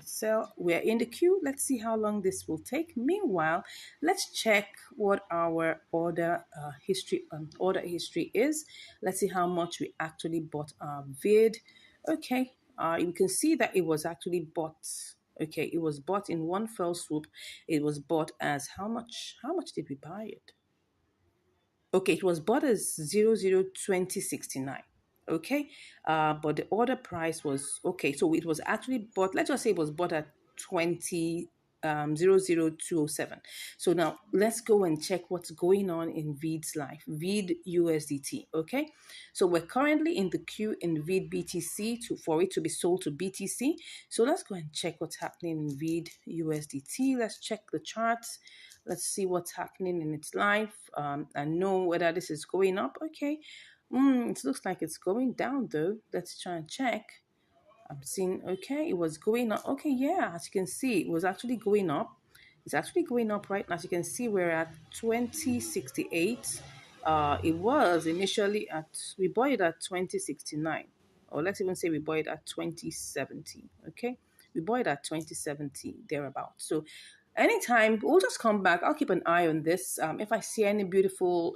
So we're in the queue. Let's see how long this will take. Meanwhile, let's check what our order history is. Let's see how much we actually bought our vid. Okay, you can see that it was actually bought. Okay, it was bought in one fell swoop. It was bought as how much? How much did we buy it? Okay, it was bought as 002069. Okay, but the order price was okay. So it was actually bought. Let's just say it was bought at 00207. So now let's go and check what's going on in VID's life, VID USDT. Okay, so we're currently in the queue in VID BTC for it to be sold to BTC. So let's go and check what's happening in VID USDT. Let's check the charts. Let's see what's happening in its life and know whether this is going up. Okay, it looks like it's going down though. Let's try and check. I'm seeing, okay, it was going up. Okay, yeah, as you can see, it was actually going up. It's actually going up right now. As you can see, we're at 2068. It was initially we bought it at 2069. Or let's even say we bought it at 2070. Okay, we bought it at 2070, thereabout. So anytime, we'll just come back. I'll keep an eye on this. If I see any beautiful,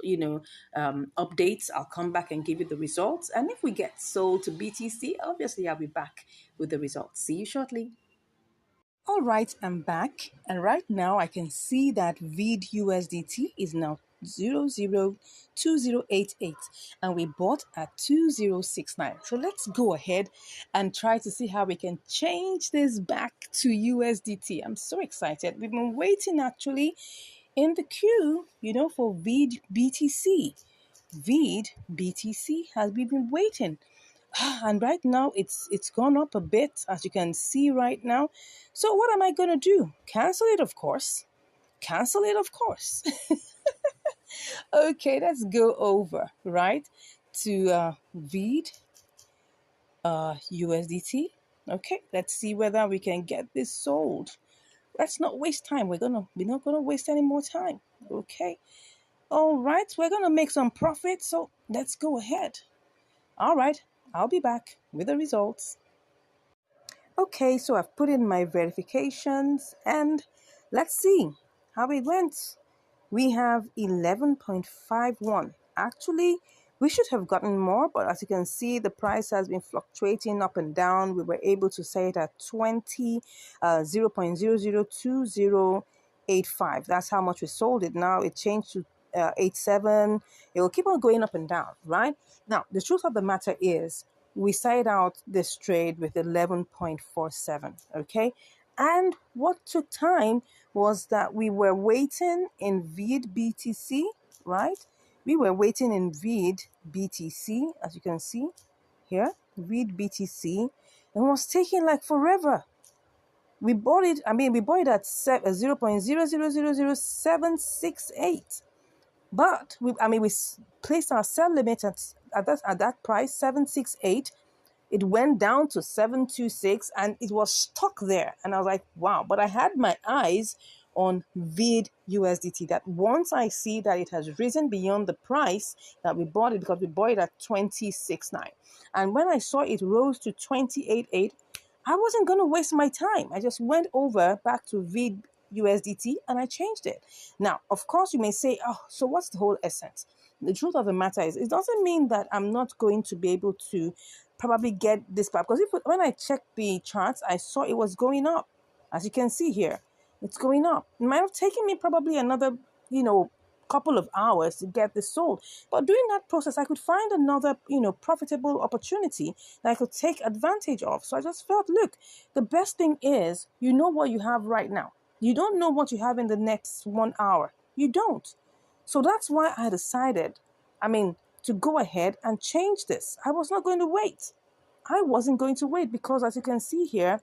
updates, I'll come back and give you the results. And if we get sold to BTC, obviously I'll be back with the results. See you shortly. All right, I'm back, and right now I can see that VID USDT is now 002088, and we bought at 2069. So let's go ahead and try to see how we can change this back to USDT. I'm so excited. We've been waiting actually in the queue, for VID BTC. VID BTC has been waiting. And right now it's gone up a bit, as you can see right now. So what am I going to do? Cancel it, of course. Cancel it, of course. Okay, let's go over, right, to VID USDT. Okay, let's see whether we can get this sold. Let's not waste time. We're not gonna waste any more time. Okay. All right, we're gonna make some profit, so let's go ahead. All right, I'll be back with the results. Okay, so I've put in my verifications and let's see how it went. We have 11.51. Actually, we should have gotten more, but as you can see, the price has been fluctuating up and down. We were able to say it at 0.002085. That's how much we sold it. Now it changed to 87. It will keep on going up and down, right? Now, the truth of the matter is, we started out this trade with 11.47, okay? And what took time was that we were waiting in VID BTC, right? We were waiting in VID BTC, as you can see here, VID BTC, and it was taking like forever. We bought it at 0.0000768. But we placed our sell limit at that price, 768. It went down to 726 and it was stuck there. And I was like, wow. But I had my eyes on VID USDT, that once I see that it has risen beyond the price that we bought it, because we bought it at 26.9. And when I saw it rose to 28.8, I wasn't going to waste my time. I just went over back to VID USDT and I changed it. Now, of course, you may say, oh, so what's the whole essence? The truth of the matter is, it doesn't mean that I'm not going to be able to probably get this back. Because when I checked the charts, I saw it was going up. As you can see here, it's going up. It might have taken me probably another, couple of hours to get this sold. But during that process, I could find another, profitable opportunity that I could take advantage of. So I just felt, look, the best thing is, you know what you have right now. You don't know what you have in the next 1 hour. You don't. So that's why I decided, to go ahead and change this. I was not going to wait. I wasn't going to wait because, as you can see here,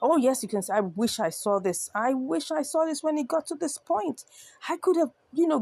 oh yes, you can say, I wish I saw this. I wish I saw this when it got to this point. I could have,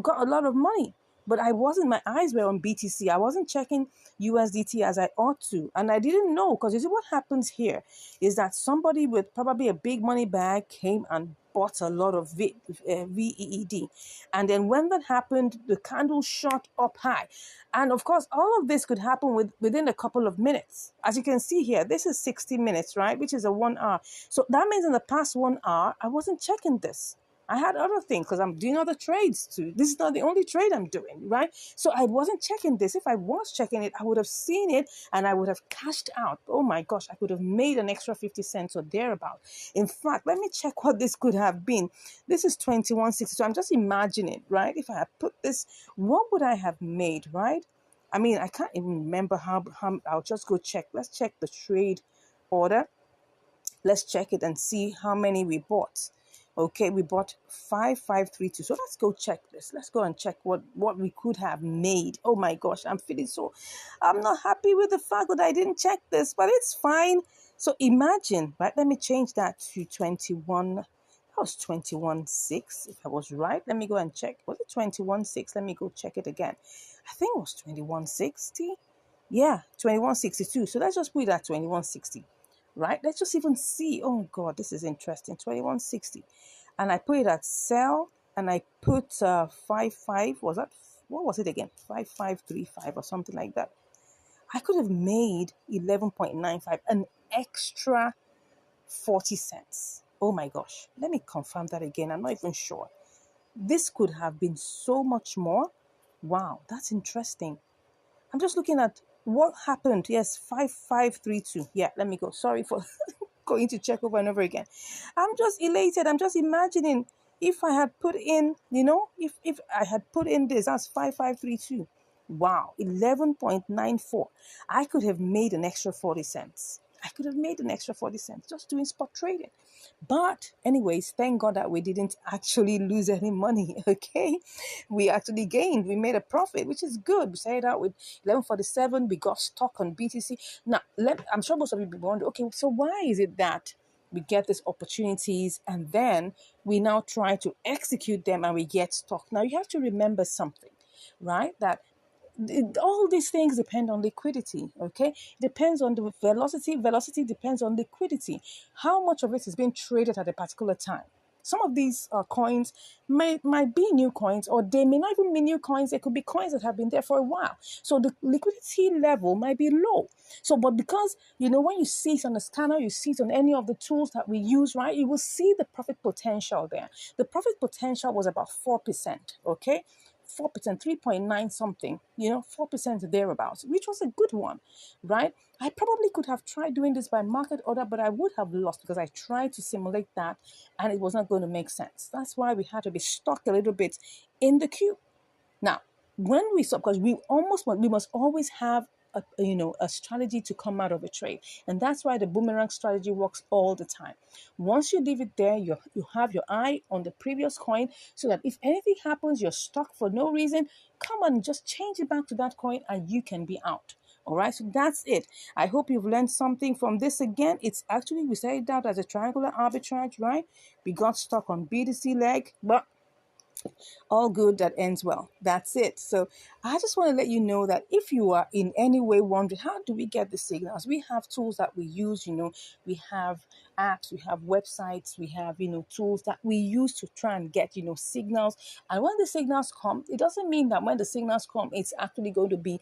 got a lot of money. But my eyes were on BTC. I wasn't checking USDT as I ought to. And I didn't know, because you see what happens here is that somebody with probably a big money bag came and bought a lot of VEED. And then when that happened, the candle shot up high. And of course, all of this could happen within a couple of minutes. As you can see here, this is 60 minutes, right? Which is a 1 hour. So that means in the past 1 hour, I wasn't checking this. I had other things because I'm doing other trades too. This is not the only trade I'm doing, right? So I wasn't checking this. If I was checking it, I would have seen it and I would have cashed out. Oh my gosh, I could have made an extra 50 cents or thereabout. In fact, let me check what this could have been. This is 21.60. So I'm just imagining, right? If I had put this, what would I have made, right? I can't even remember how I'll just go check. Let's check the trade order. Let's check it and see how many we bought. Okay, we bought 5532. So let's go check this. Let's go and check what we could have made. Oh my gosh, I'm not happy with the fact that I didn't check this, but it's fine. So imagine, right? Let me change that to 21. That was 21.6. If I was right, let me go and check. Was it 21.6? Let me go check it again. I think it was 21.60. Yeah, 21.62. So let's just put it at 21.60. Right? Let's just even see. Oh God, this is interesting. 21.60. And I put it at sell and I put 55. What was it again? 5535 or something like that. I could have made 11.95, an extra 40 cents. Oh my gosh, let me confirm that again. I'm not even sure. This could have been so much more. Wow, that's interesting. I'm just looking at what happened. Yes, 5532. Yeah, let me go. Sorry for going to check over and over again. I'm just elated. I'm just imagining if I had put in, if I had put in this, that's 5532. Wow, 11.94. I could have made an extra 40 cents. I could have made an extra 40 cents just doing spot trading. But, anyways, thank God that we didn't actually lose any money. Okay, we actually gained. We made a profit, which is good. We started out with 11.47. We got stuck on BTC. Now, I'm sure most of you will be wondering, okay, so why is it that we get these opportunities and then we now try to execute them and we get stuck? Now, you have to remember something, right? That all these things depend on liquidity. Okay, it depends on the velocity depends on liquidity, how much of it is being traded at a particular time. Some of these coins might be new coins, or they may not even be new coins. They could be coins that have been there for a while, so the liquidity level might be low. So but because when you see it on the scanner, you see it on any of the tools that we use, right, you will see the profit potential there. The profit potential was about 4%. Okay, 4%, 3.9 something, 4% thereabouts, which was a good one, right? I probably could have tried doing this by market order, but I would have lost because I tried to simulate that and it was not going to make sense. That's why we had to be stuck a little bit in the queue. Now, when we stop, because we must always have a strategy to come out of a trade, and that's why the boomerang strategy works all the time. Once you leave it there, you have your eye on the previous coin, so that if anything happens, you're stuck for no reason. Come on, just change it back to that coin, and you can be out. All right, so that's it. I hope you've learned something from this. Again, it's actually, we started out as a triangular arbitrage, right? We got stuck on BTC leg, but all good that ends well. That's it. So I just want to let you know that if you are in any way wondering, how do we get the signals? We have tools that we use, we have apps, we have websites, we have, tools that we use to try and get, signals. And when the signals come, it doesn't mean that when the signals come, it's actually going to be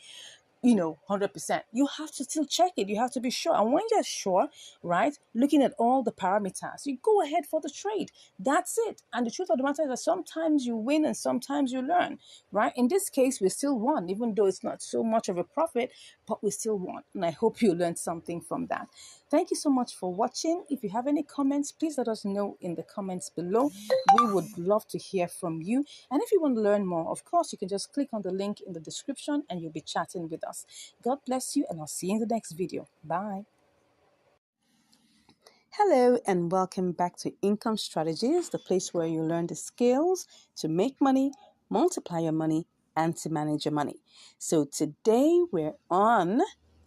100%. You have to still check it. You have to be sure. And when you're sure, right, looking at all the parameters, you go ahead for the trade. That's it. And the truth of the matter is that sometimes you win and sometimes you learn, right? In this case, we still won, even though it's not so much of a profit, but we still won. And I hope you learned something from that. Thank you so much for watching. If you have any comments, please let us know in the comments below. We would love to hear from you. And if you want to learn more, of course, you can just click on the link in the description and you'll be chatting with us. God bless you, and I'll see you in the next video. Bye. Hello, and welcome back to Income Strategies, the place where you learn the skills to make money, multiply your money, and to manage your money. So today we're on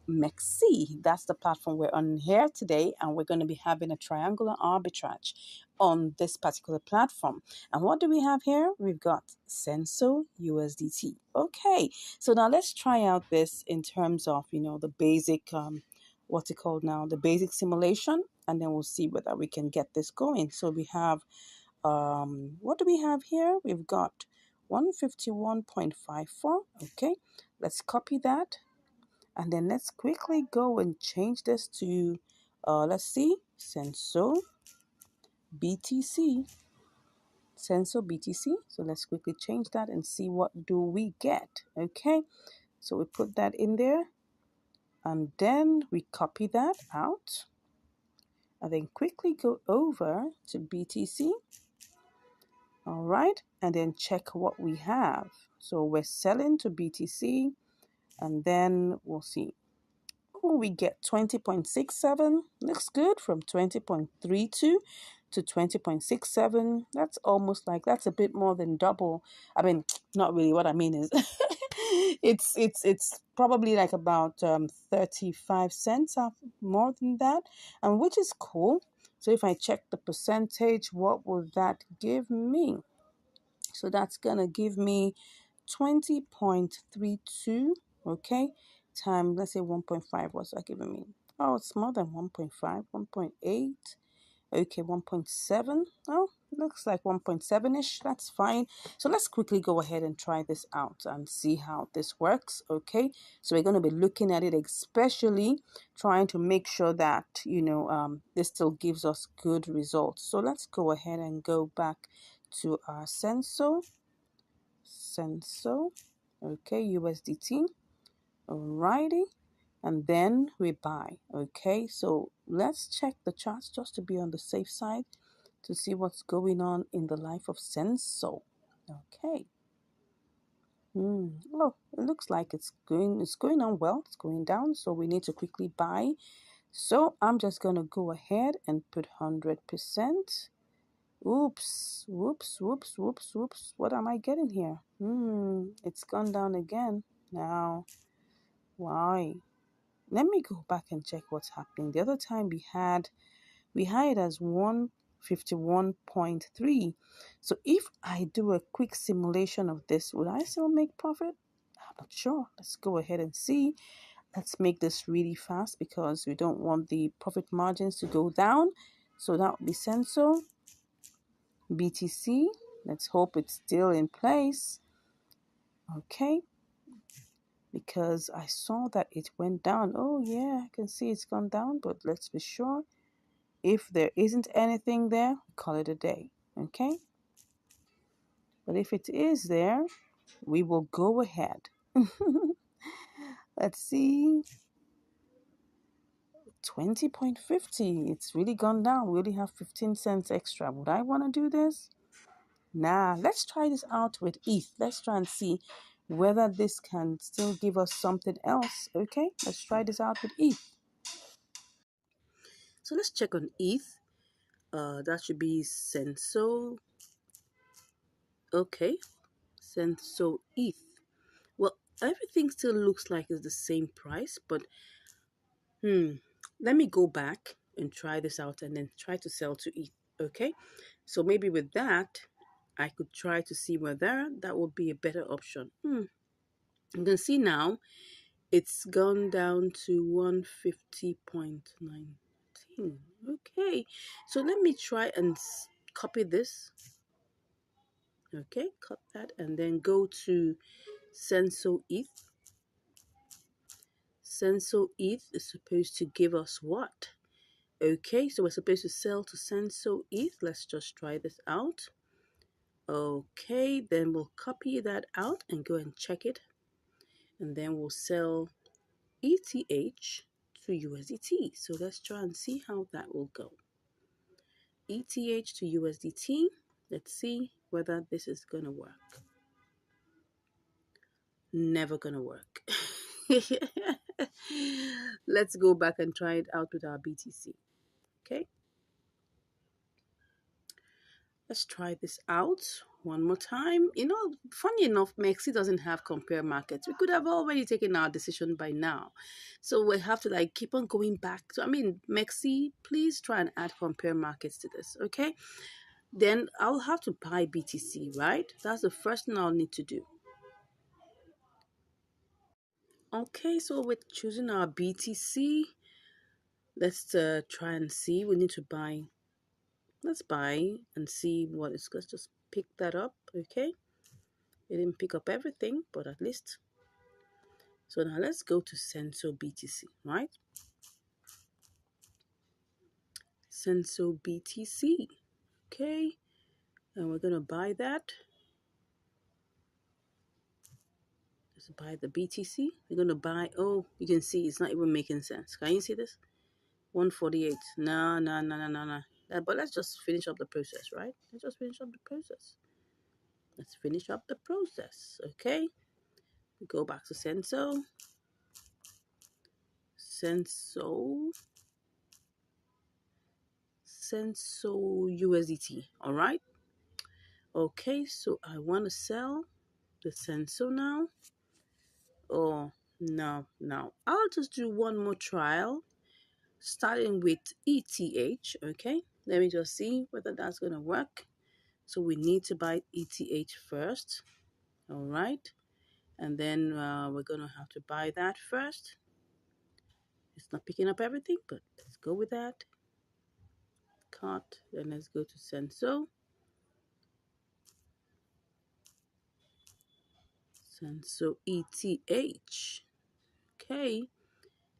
Mexi. That's the platform we're on here today, and we're going to be having a triangular arbitrage on this particular platform. And what do we have here? We've got Senso USDT. Okay, so now let's try out this in terms of the basic what's it called now, the basic simulation, and then we'll see whether we can get this going. So we have what do we have here? We've got 151.54. Okay, let's copy that, and then let's quickly go and change this to let's see, Senso BTC. So let's quickly change that and see what do we get. Okay, so we put that in there, and then we copy that out, and then quickly go over to BTC. All right, and then check what we have. So we're selling to BTC, and then we'll see. Oh, we get 20.67. Looks good, from 20.32 to 20.67. That's almost like, that's a bit more than double. I mean, not really. What I mean is it's probably like about 35 cents more than that, and which is cool. So if I check the percentage, what will that give me? So that's gonna give me 20.32. Okay, time, let's say 1.5. What's that giving me? Oh, it's more than 1.5, 1.8. Okay, 1.7. Oh, looks like 1.7-ish. That's fine. So let's quickly go ahead and try this out and see how this works. Okay, so we're going to be looking at it, especially trying to make sure that this still gives us good results. So let's go ahead and go back to our sensor. Okay, USDT. Alrighty, and then we buy. Okay, so let's check the charts just to be on the safe side to see what's going on in the life of Senso. Okay. Oh, it looks like it's going on well. It's going down, so we need to quickly buy. So I'm just gonna go ahead and put 100%. Oops, whoops, whoops, whoops, whoops. What am I getting here? It's gone down again. Now, why? Let me go back and check what's happening. The other time we had it as 151.3. So if I do a quick simulation of this, would I still make profit? I'm not sure. Let's go ahead and see. Let's make this really fast because we don't want the profit margins to go down. So that would be Senso, BTC. Let's hope it's still in place. Okay, because I saw that it went down. Oh yeah, I can see it's gone down, but let's be sure. If there isn't anything there, call it a day. Okay, but if it is there, we will go ahead. Let's see. 20.50. It's really gone down. We only have 15 cents extra. Would I want to do this? Nah, let's try this out with ETH. Let's try and see whether this can still give us something else. Okay, let's try this out with ETH. So let's check on ETH. That should be Senso. Okay, Senso ETH. Well, everything still looks like it's the same price, but let me go back and try this out and then try to sell to ETH. Okay, so maybe with that, I could try to see whether that would be a better option. You can see now it's gone down to 150.19. Okay, so let me try and copy this. Okay, cut that and then go to Senso ETH. Senso ETH is supposed to give us what? Okay, so we're supposed to sell to Senso ETH. Let's just try this out. Okay, then we'll copy that out and go and check it. And then we'll sell ETH to USDT. So let's try and see how that will go. ETH to USDT. Let's see whether this is going to work. Never going to work. Let's go back and try it out with our BTC. Okay. Let's try this out one more time. Funny enough, Mexi doesn't have compare markets. We could have already taken our decision by now. So we have to keep on going back. So Mexi, please try and add compare markets to this, okay? Then I'll have to buy BTC, right? That's the first thing I'll need to do. Okay, so we're choosing our BTC. Let's try and see. We need to buy. Let's buy and see what is. Let's just pick that up, okay? It didn't pick up everything, but at least. So now let's go to Senso BTC, right? Senso BTC, okay? And we're going to buy that. Let's buy the BTC. We're going to buy, oh, you can see it's not even making sense. Can you see this? 148. No, no, no, no, no, no. But let's just finish up the process, right? Let's just finish up the process. Let's finish up the process, okay? Go back to Senso. Senso USDT, all right? Okay, so I want to sell the Senso now. Oh, no. I'll just do one more trial, starting with ETH, okay? Let me just see whether that's going to work. So we need to buy ETH first, all right? And then we're going to have to buy that first. It's not picking up everything, but let's go with that. Cut, then let's go to Senso. And so ETH. Okay.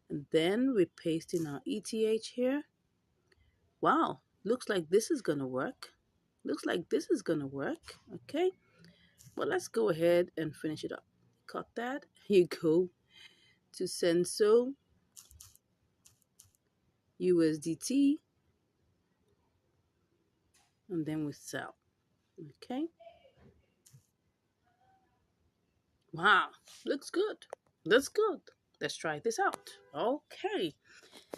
And then we paste in our ETH here. Wow. Looks like this is going to work. Looks like this is going to work. Okay. Well, let's go ahead and finish it up. Cut that. Here you go. To Senso USDT. And then we sell. Okay. Wow. Looks good. Looks good. Let's try this out. Okay.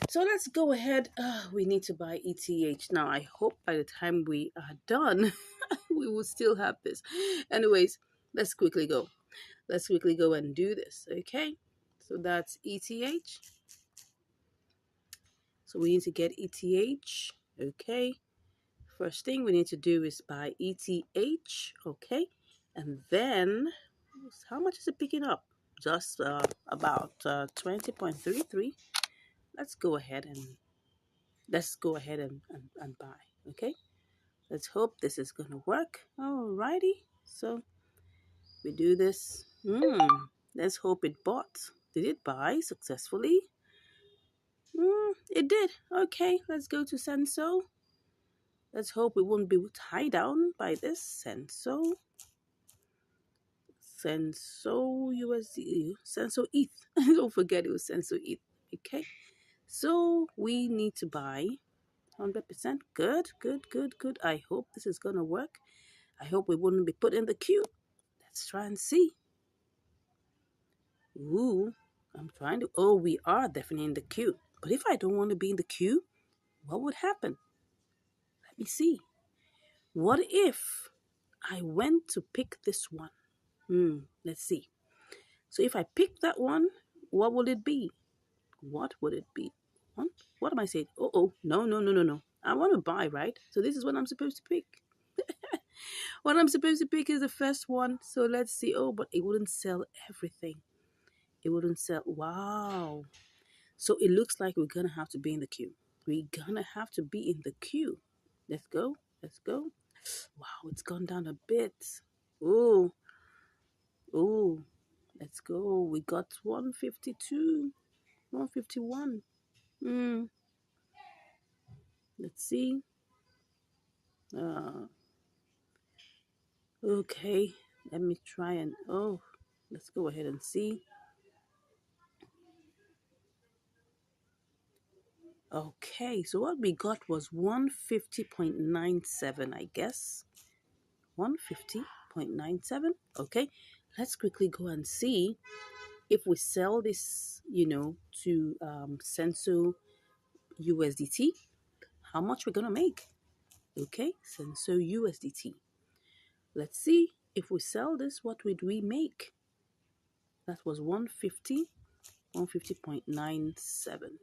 So let's go ahead. We need to buy ETH. Now, I hope by the time we are done, we will still have this. Anyways, let's quickly go. Let's quickly go and do this. Okay. So that's ETH. So we need to get ETH. Okay. First thing we need to do is buy ETH. Okay. And then, how much is it picking up? Just about 20.33. Let's go ahead and buy. Okay. Let's hope this is gonna work. Alrighty. So we do this. Let's hope it bought. Did it buy successfully? It did. Okay, let's go to Senso. Let's hope we won't be tied down by this. Senso USD, Senso ETH. Don't forget it was Senso ETH. Okay, so we need to buy 100%. Good, good, good, good. I hope this is gonna work. I hope we wouldn't be put in the queue. Let's try and see. Ooh, I'm trying to. Oh, we are definitely in the queue. But if I don't want to be in the queue, what would happen? Let me see. What if I went to pick this one? Let's see. So if I pick that one, what would it be? What would it be? What am I saying? No, no, no, no, no. I want to buy, right? So this is what I'm supposed to pick. What I'm supposed to pick is the first one. So let's see. Oh, but it wouldn't sell everything. It wouldn't sell. Wow. So it looks like we're going to have to be in the queue. We're going to have to be in the queue. Let's go. Let's go. Wow, it's gone down a bit. Oh, oh. Let's go. We got 152, 151. Let's see. Okay. Let me try and, let's go ahead and see. Okay, so what we got was 150.97, I guess. 150.97. Okay, let's quickly go and see if we sell this, to Senso USDT, how much we're gonna make. Okay, Senso USDT. Let's see if we sell this, what would we make? That was 150, 150.97.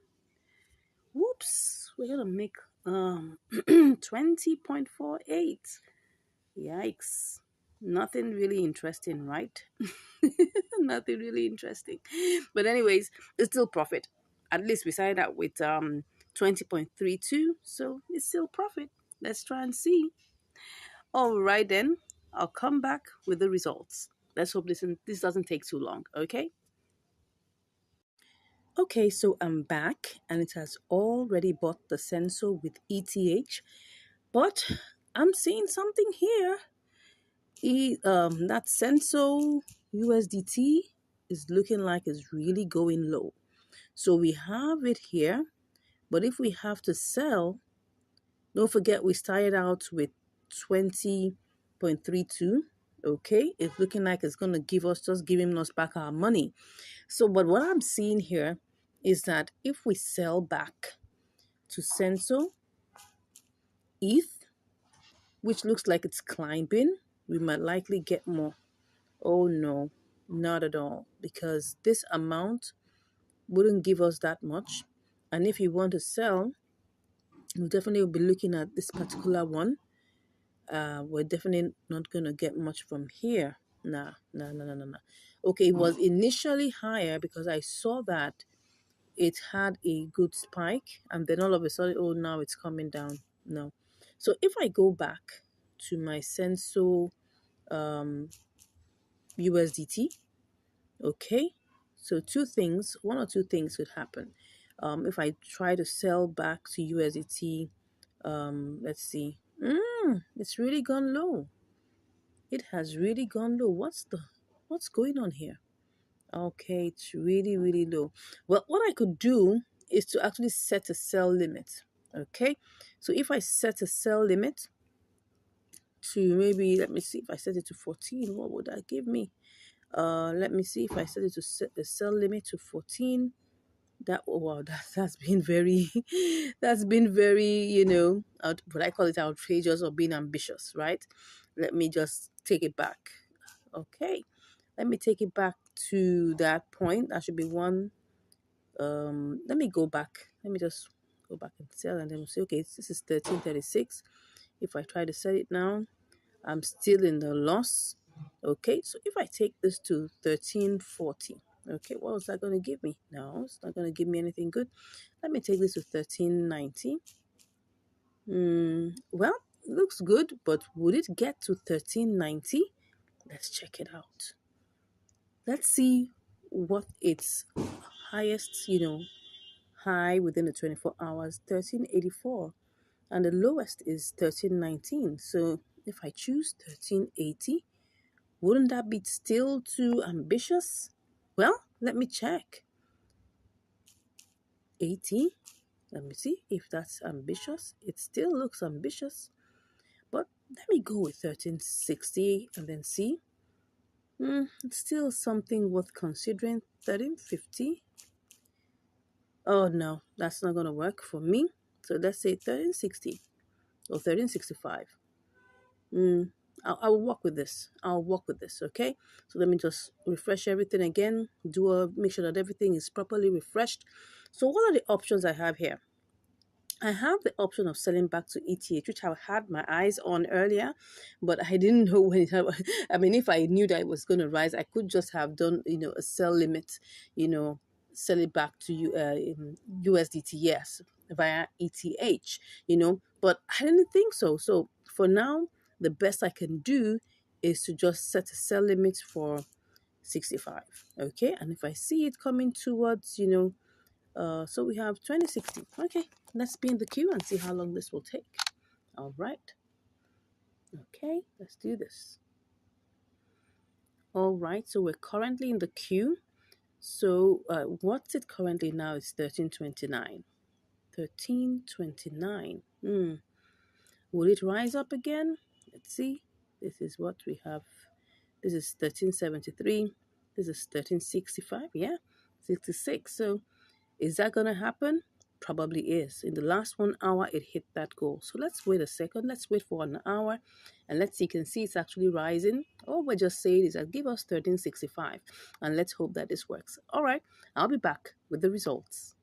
Whoops, we're gonna make 20.48. Yikes. Nothing really interesting, right? Nothing really interesting. But anyways, it's still profit. At least we started out with 20.32, so it's still profit. Let's try and see. All right then, I'll come back with the results. Let's hope this doesn't take too long, okay? Okay, so I'm back and it has already bought the sensor with ETH, but I'm seeing something here. That Senso USDT is looking like it's really going low. So we have it here, but if we have to sell, don't forget we started out with 20.32. Okay, it's looking like it's gonna giving us back our money. So, but what I'm seeing here is that if we sell back to Senso ETH, which looks like it's climbing, we might likely get more. Oh no, not at all, because this amount wouldn't give us that much. And if you want to sell, we'll definitely be looking at this particular one. We're definitely not going to get much from here. Nah, nah, nah, nah, nah, nah. Okay, it was initially higher because I saw that it had a good spike, and then all of a sudden, oh, now it's coming down. No. So if I go back to my Senso USDT, Okay, so one or two things could happen. If I try to sell back to USDT, let's see. It's really gone low. It has really gone low. What's going on here? Okay, it's really, really low. Well, what I could do is to actually set a sell limit. Okay, so if I set a sell limit to maybe, let me see, if I set it to 14, what would that give me? Let me see if I set it to set the sell limit to 14. That, oh wow, that's been very that's been very, what I call it, outrageous or being ambitious, right? Let me just take it back. Okay, let me take it back to that point. That should be one. Let me go back. Let me just go back and sell, and then we'll say, okay, this is 1336. If I try to sell it now, I'm still in the loss. Okay, so if I take this to 1340, okay, what was that going to give me? No, it's not going to give me anything good. Let me take this to 1390. Well, looks good, but would it get to 1390? Let's check it out. Let's see what its highest, high within the 24 hours, 1384. And the lowest is 1319. So if I choose 1380, wouldn't that be still too ambitious? Well, let me check. 80. Let me see if that's ambitious. It still looks ambitious. But let me go with 1360 and then see. It's still something worth considering. 1350. Oh no, that's not going to work for me. So let's say 1360 or 1365. I'll work with this. I'll work with this, okay? So let me just refresh everything again. Make sure that everything is properly refreshed. So what are the options I have here? I have the option of selling back to ETH, which I had my eyes on earlier, but I didn't know when it. I mean, if I knew that it was going to rise, I could just have done, a sell limit, sell it back to you in USDT, yes, via ETH, but I didn't think so. So for now, the best I can do is to just set a sell limit for 65. Okay, and if I see it coming towards, so we have 2060. Okay, let's be in the queue and see how long this will take. All right. Okay, let's do this. All right, so we're currently in the queue. So what's it currently now? It's 1329. 1329. Will it rise up again? Let's see. This is what we have. This is 1373. This is 1365. Yeah, 66. So is that going to happen? Probably is. In the last 1 hour, it hit that goal. So let's wait a second. Let's wait for an hour and let's see. You can see it's actually rising. All we're just saying is that give us 1365 and let's hope that this works. All right, I'll be back with the results.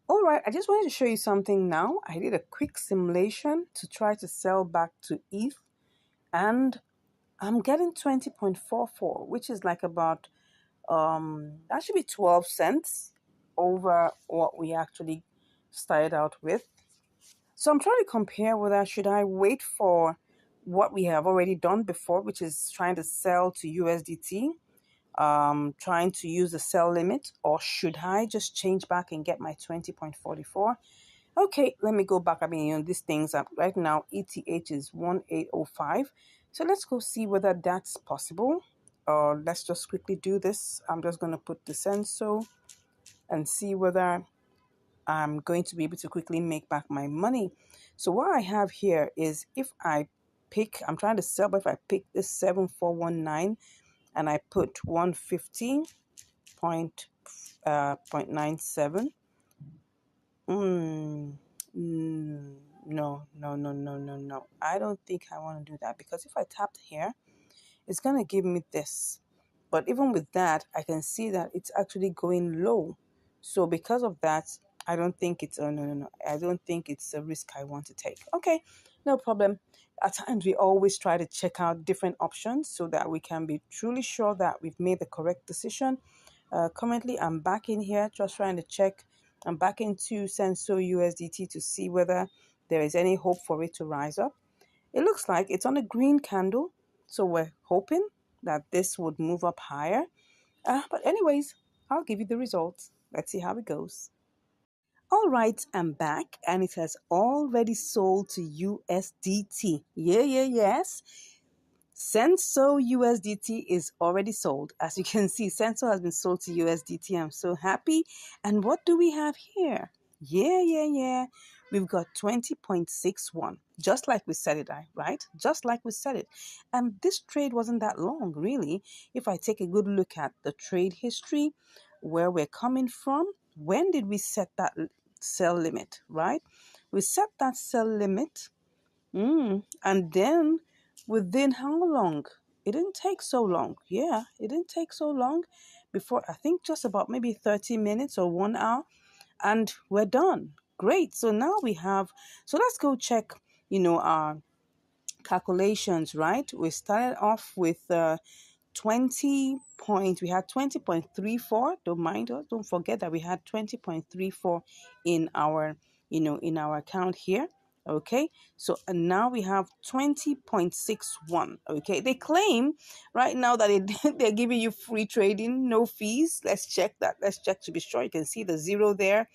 All right, I just wanted to show you something now. I did a quick simulation to try to sell back to ETH and I'm getting 20.44, which is like about that should be 12 cents over what we actually started out with. So I'm trying to compare whether should I wait for what we have already done before, which is trying to sell to USDT, trying to use the sell limit, or should I just change back and get my 20.44? Okay, let me go back. I mean, these things are right now, ETH is 1805. So let's go see whether that's possible. Let's just quickly do this. I'm just going to put the sensor and see whether I'm going to be able to quickly make back my money. So what I have here is if I pick, I'm trying to sell, but if I pick this 7419 and I put 150.97, no. I don't think I want to do that because if I tap here, it's going to give me this. But even with that, I can see that it's actually going low. So because of that, I don't think it's, no. I don't think it's a risk I want to take. Okay, no problem. At times, we always try to check out different options so that we can be truly sure that we've made the correct decision. Currently, I'm back in here just trying to check. I'm back into Senso USDT to see whether there is any hope for it to rise up. It looks like it's on a green candle. So we're hoping that this would move up higher. But anyways, I'll give you the results. Let's see how it goes. All right, I'm back and it has already sold to USDT. Yes. Senso USDT is already sold. As you can see, Senso has been sold to USDT. I'm so happy. And what do we have here? Yeah. We've got 20.61, just like we said it, right? Just like we said it. And this trade wasn't that long, really. If I take a good look at the trade history, where we're coming from, when did we set that sell limit, right? We set that sell limit. And then within how long? It didn't take so long. Yeah, it didn't take so long before, I think just about maybe 30 minutes or 1 hour, and we're done. Great. So now we have, so let's go check, our calculations, right? We started off with 20.34. Don't mind us, don't forget that we had 20.34 in our in our account here. Okay, so and now we have 20.61. Okay, they claim right now that they're giving you free trading, no fees. Let's check that. Let's check to be sure. You can see the zero there,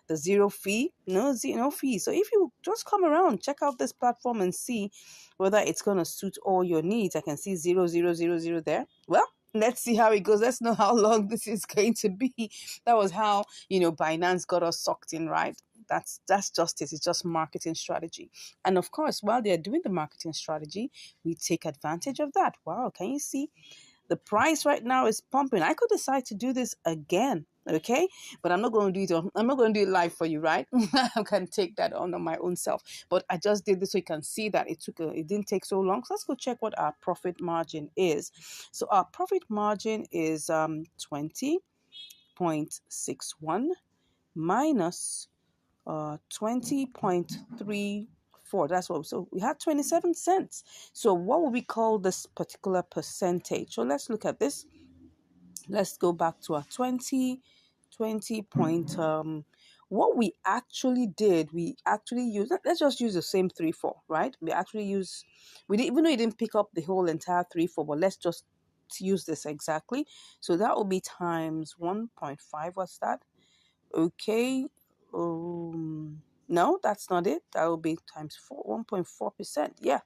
the zero fee, no fee. So if you just come around, check out this platform and see whether it's going to suit all your needs. I can see 0.000 there. Well, let's see how it goes. Let's know how long this is going to be. That was how, Binance got us sucked in, right? That's just it. It's just marketing strategy. And of course, while they're doing the marketing strategy, we take advantage of that. Wow, can you see? The price right now is pumping. I could decide to do this again, okay? But I'm not going to do it. I'm not going to do it live for you, right? I can take that on my own self. But I just did this so you can see that it didn't take so long. So let's go check what our profit margin is. So our profit margin is 20.61 minus 20.34. That's what. So we had 27 cents. So what would we call this particular percentage? So let's look at this. Let's go back to our 20 point. What we actually did, we actually use. Let's just use the same 3-4, right? We didn't, even though you didn't pick up the whole entire 3-4, but let's just use this exactly. So that will be times 1.5. What's that? Okay. No, that's not it. That will be times 1.4%. Yeah.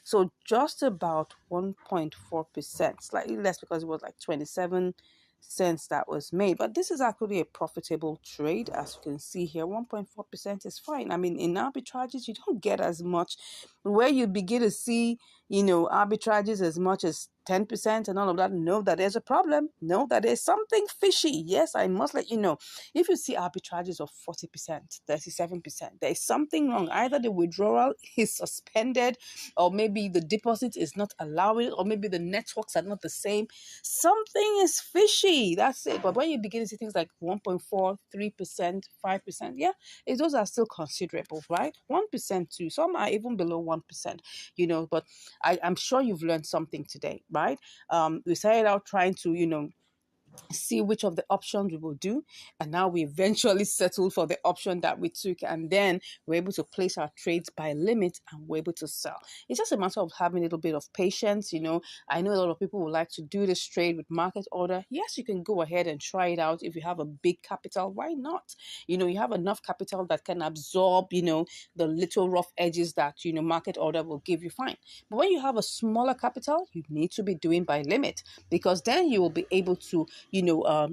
So just about 1.4%, slightly less because it was like 27 cents that was made. But this is actually a profitable trade. As you can see here, 1.4% is fine. I mean, in arbitrages, you don't get as much. Where you begin to see, arbitrages as much as 10% and all of that, know that there's a problem. Know that there's something fishy. Yes, I must let you know. If you see arbitrages of 40%, 37%, there is something wrong. Either the withdrawal is suspended, or maybe the deposit is not allowing, or maybe the networks are not the same. Something is fishy. That's it. But when you begin to see things like 1.4, 3%, 5%, yeah, those are still considerable, right? 1% too. Some are even below 1%, but I'm sure you've learned something today, right? We started out trying to, see which of the options we will do, and now we eventually settled for the option that we took, and then we're able to place our trades by limit and we're able to sell. It's just a matter of having a little bit of patience. I know a lot of people would like to do this trade with market order. Yes, you can go ahead and try it out. If you have a big capital, why not? You have enough capital that can absorb the little rough edges that market order will give you, fine. But when you have a smaller capital, you need to be doing by limit, because then you will be able to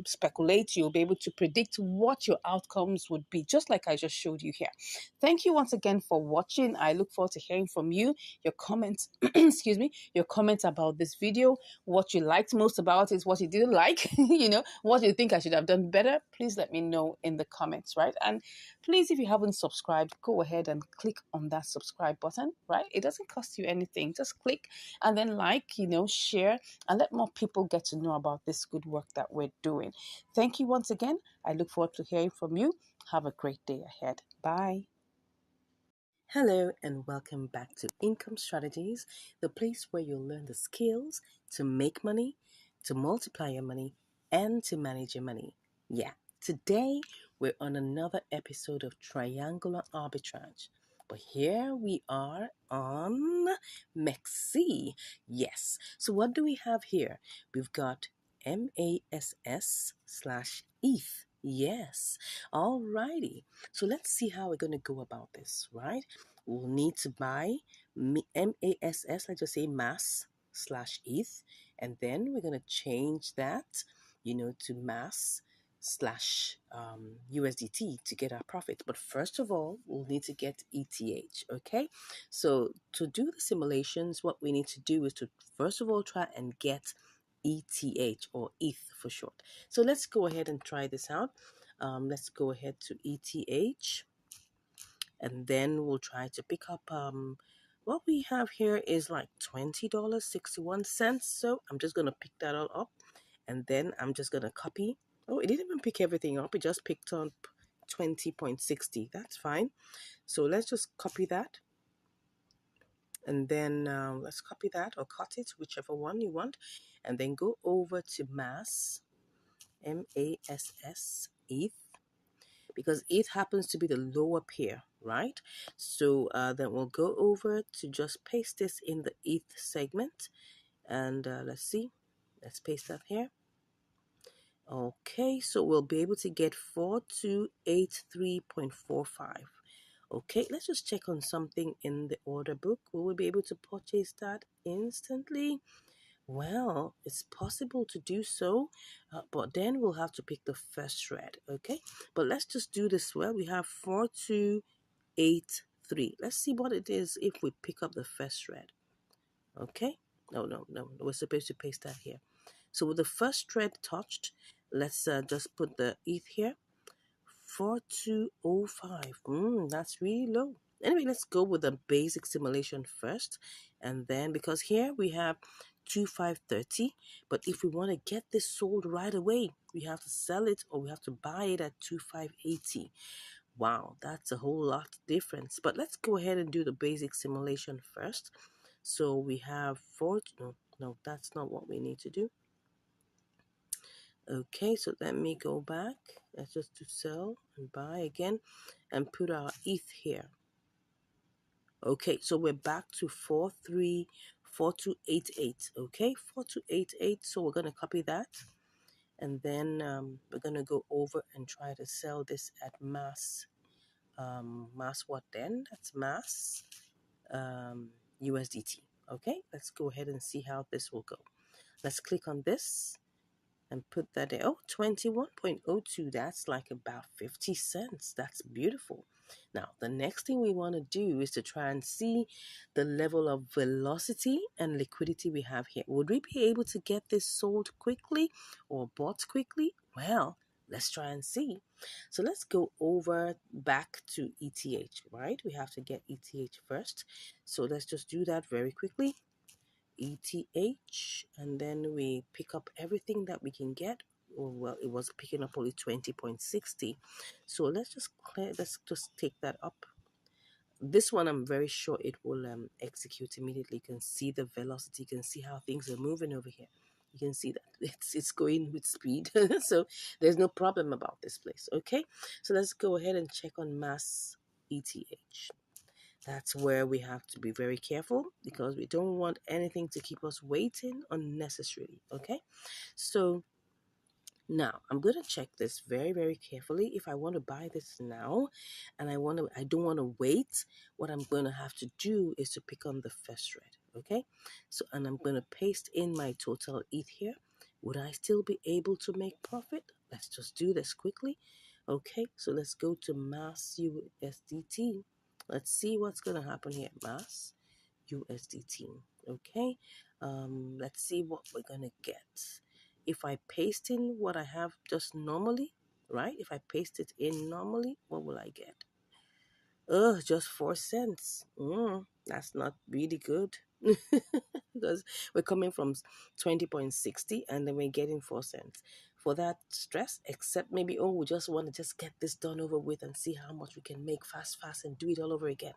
speculate. You'll be able to predict what your outcomes would be, just like I just showed you here. Thank you once again for watching. I look forward to hearing from you, your comments, excuse me, your comments about this video, what you liked most about it, what you didn't like, what you think I should have done better. Please let me know in the comments, right? And please, if you haven't subscribed, go ahead and click on that subscribe button, right? It doesn't cost you anything. Just click and then share, and let more people get to know about this good work that we're doing. Thank you once again. I look forward to hearing from you. Have a great day ahead. Bye. Hello and welcome back to Income Strategies, the place where you'll learn the skills to make money, to multiply your money, and to manage your money. Yeah, today we're on another episode of Triangular Arbitrage. But here we are on MEXC. Yes. So what do we have here? We've got MASS/ETH. Yes. Alrighty. So let's see how we're going to go about this, right? We'll need to buy MASS, let's just say mass/ETH, and then we're going to change that, to mass slash USDT to get our profit. But first of all, we'll need to get ETH, okay? So to do the simulations, what we need to do is to first of all try and get ETH, or ETH for short. So let's go ahead and try this out. Let's go ahead to ETH, and then we'll try to pick up what we have here is like $20.61. So I'm just gonna pick that all up, and then I'm just gonna copy. Oh, it didn't even pick everything up, it just picked up 20.60. That's fine. So let's just copy that, and then let's copy that or cut it, whichever one you want, and then go over to mass, MASS ETH, because ETH happens to be the lower pair, right? So then we'll go over to just paste this in the ETH segment, and let's see, let's paste that here. Okay, so we'll be able to get 4283.45. Okay, let's just check on something in the order book. Will we be able to purchase that instantly? Well, it's possible to do so, but then we'll have to pick the first thread, okay? But let's just do this well. We have 4283. Let's see what it is if we pick up the first thread, okay? No, we're supposed to paste that here. So with the first thread touched, let's just put the ETH here. 4205. That's really low. Anyway, let's go with the basic simulation first, and then because here we have 2530, but if we want to get this sold right away, we have to sell it or we have to buy it at 2580. Wow, that's a whole lot difference. But let's go ahead and do the basic simulation first. So we have no, that's not what we need to do. Okay, so let me go back. Let's just do sell and buy again and put our ETH here. Okay, so we're back to 434288. Okay, 4288. So we're going to copy that, and then we're going to go over and try to sell this at mass. Mass what then? That's mass USDT. Okay, let's go ahead and see how this will go. Let's click on this and put that there. Oh, 21.02. That's like about 50 cents. That's beautiful. Now, the next thing we want to do is to try and see the level of velocity and liquidity we have here. Would we be able to get this sold quickly or bought quickly? Well, let's try and see. So let's go over back to ETH, right? We have to get ETH first. So let's just do that very quickly. ETH, and then we pick up everything that we can get. Oh, well, it was picking up only 20.60. So let's just take that up. This one I'm very sure it will execute immediately. You can see the velocity, you can see how things are moving over here. You can see that it's going with speed. So there's no problem about this place. Okay, so let's go ahead and check on mass ETH. That's where we have to be very careful because we don't want anything to keep us waiting unnecessarily. Okay, so now I'm going to check this very, very carefully. If I want to buy this now and I don't want to wait, what I'm going to have to do is to pick on the first thread. Okay, so and I'm going to paste in my total ETH here. Would I still be able to make profit? Let's just do this quickly. Okay, so let's go to mass USDT. Let's see what's going to happen here. Mass USDT. Okay, let's see what we're going to get. If I paste in what I have just normally, right? If I paste it in normally, what will I get? Just 4 cents. That's not really good. Because we're coming from 20.60 and then we're getting 4 cents. For that stress, except maybe, we just want to just get this done over with and see how much we can make fast and do it all over again.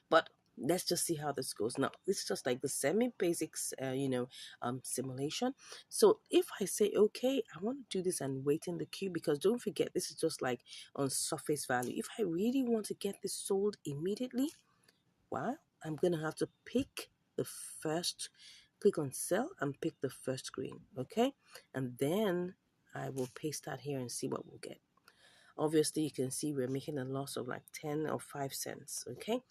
But let's just see how this goes. Now, this is just like the semi-basics, simulation. So if I say, okay, I want to do this and wait in the queue, because don't forget, this is just like on surface value. If I really want to get this sold immediately, well, I'm going to have to pick the first click on sell and pick the first green, okay? And then I will paste that here and see what we'll get. Obviously, you can see we're making a loss of like 10 or 5 cents, okay?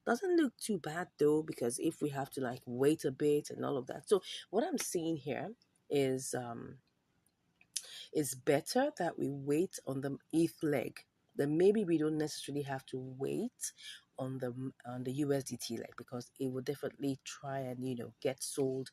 Doesn't look too bad though, because if we have to like wait a bit and all of that. So what I'm seeing here is it's better that we wait on the ETH leg. Then maybe we don't necessarily have to wait on the USDT leg, because it will definitely try and get sold,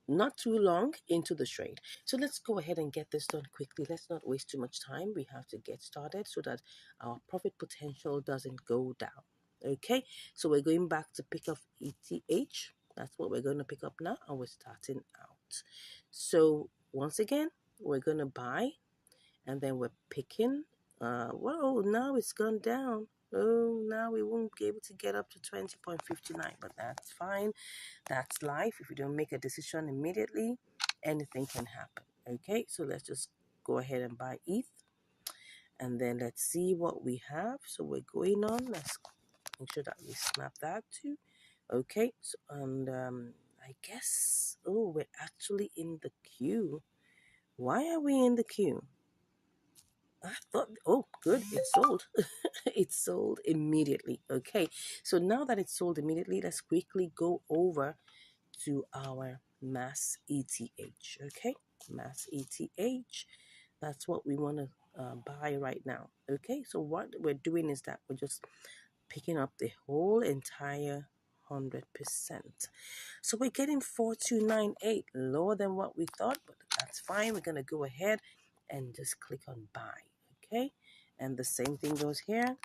not too long into the trade. So let's go ahead and get this done quickly. Let's not waste too much time. We have to get started so that our profit potential doesn't go down. Okay, so we're going back to pick up ETH. That's what we're going to pick up now, and we're starting out. So once again, we're going to buy, and then we're picking. Whoa, now it's gone down. Oh, now we won't be able to get up to 20.59, but that's fine. That's life. If you don't make a decision immediately, anything can happen. Okay, so let's just go ahead and buy ETH, and then let's see what we have. So we're going on. Let's make sure that we snap that too. Okay, so, and I guess, oh, we're actually in the queue. Why are we in the queue? I thought, oh, good, it sold. It sold immediately. Okay, so now that it's sold immediately, let's quickly go over to our mass ETH. Okay, mass ETH. That's what we want to buy right now. Okay, so what we're doing is that we're just picking up the whole entire 100%. So we're getting 4298, lower than what we thought, but that's fine. We're going to go ahead and just click on buy. Okay, and the same thing goes here.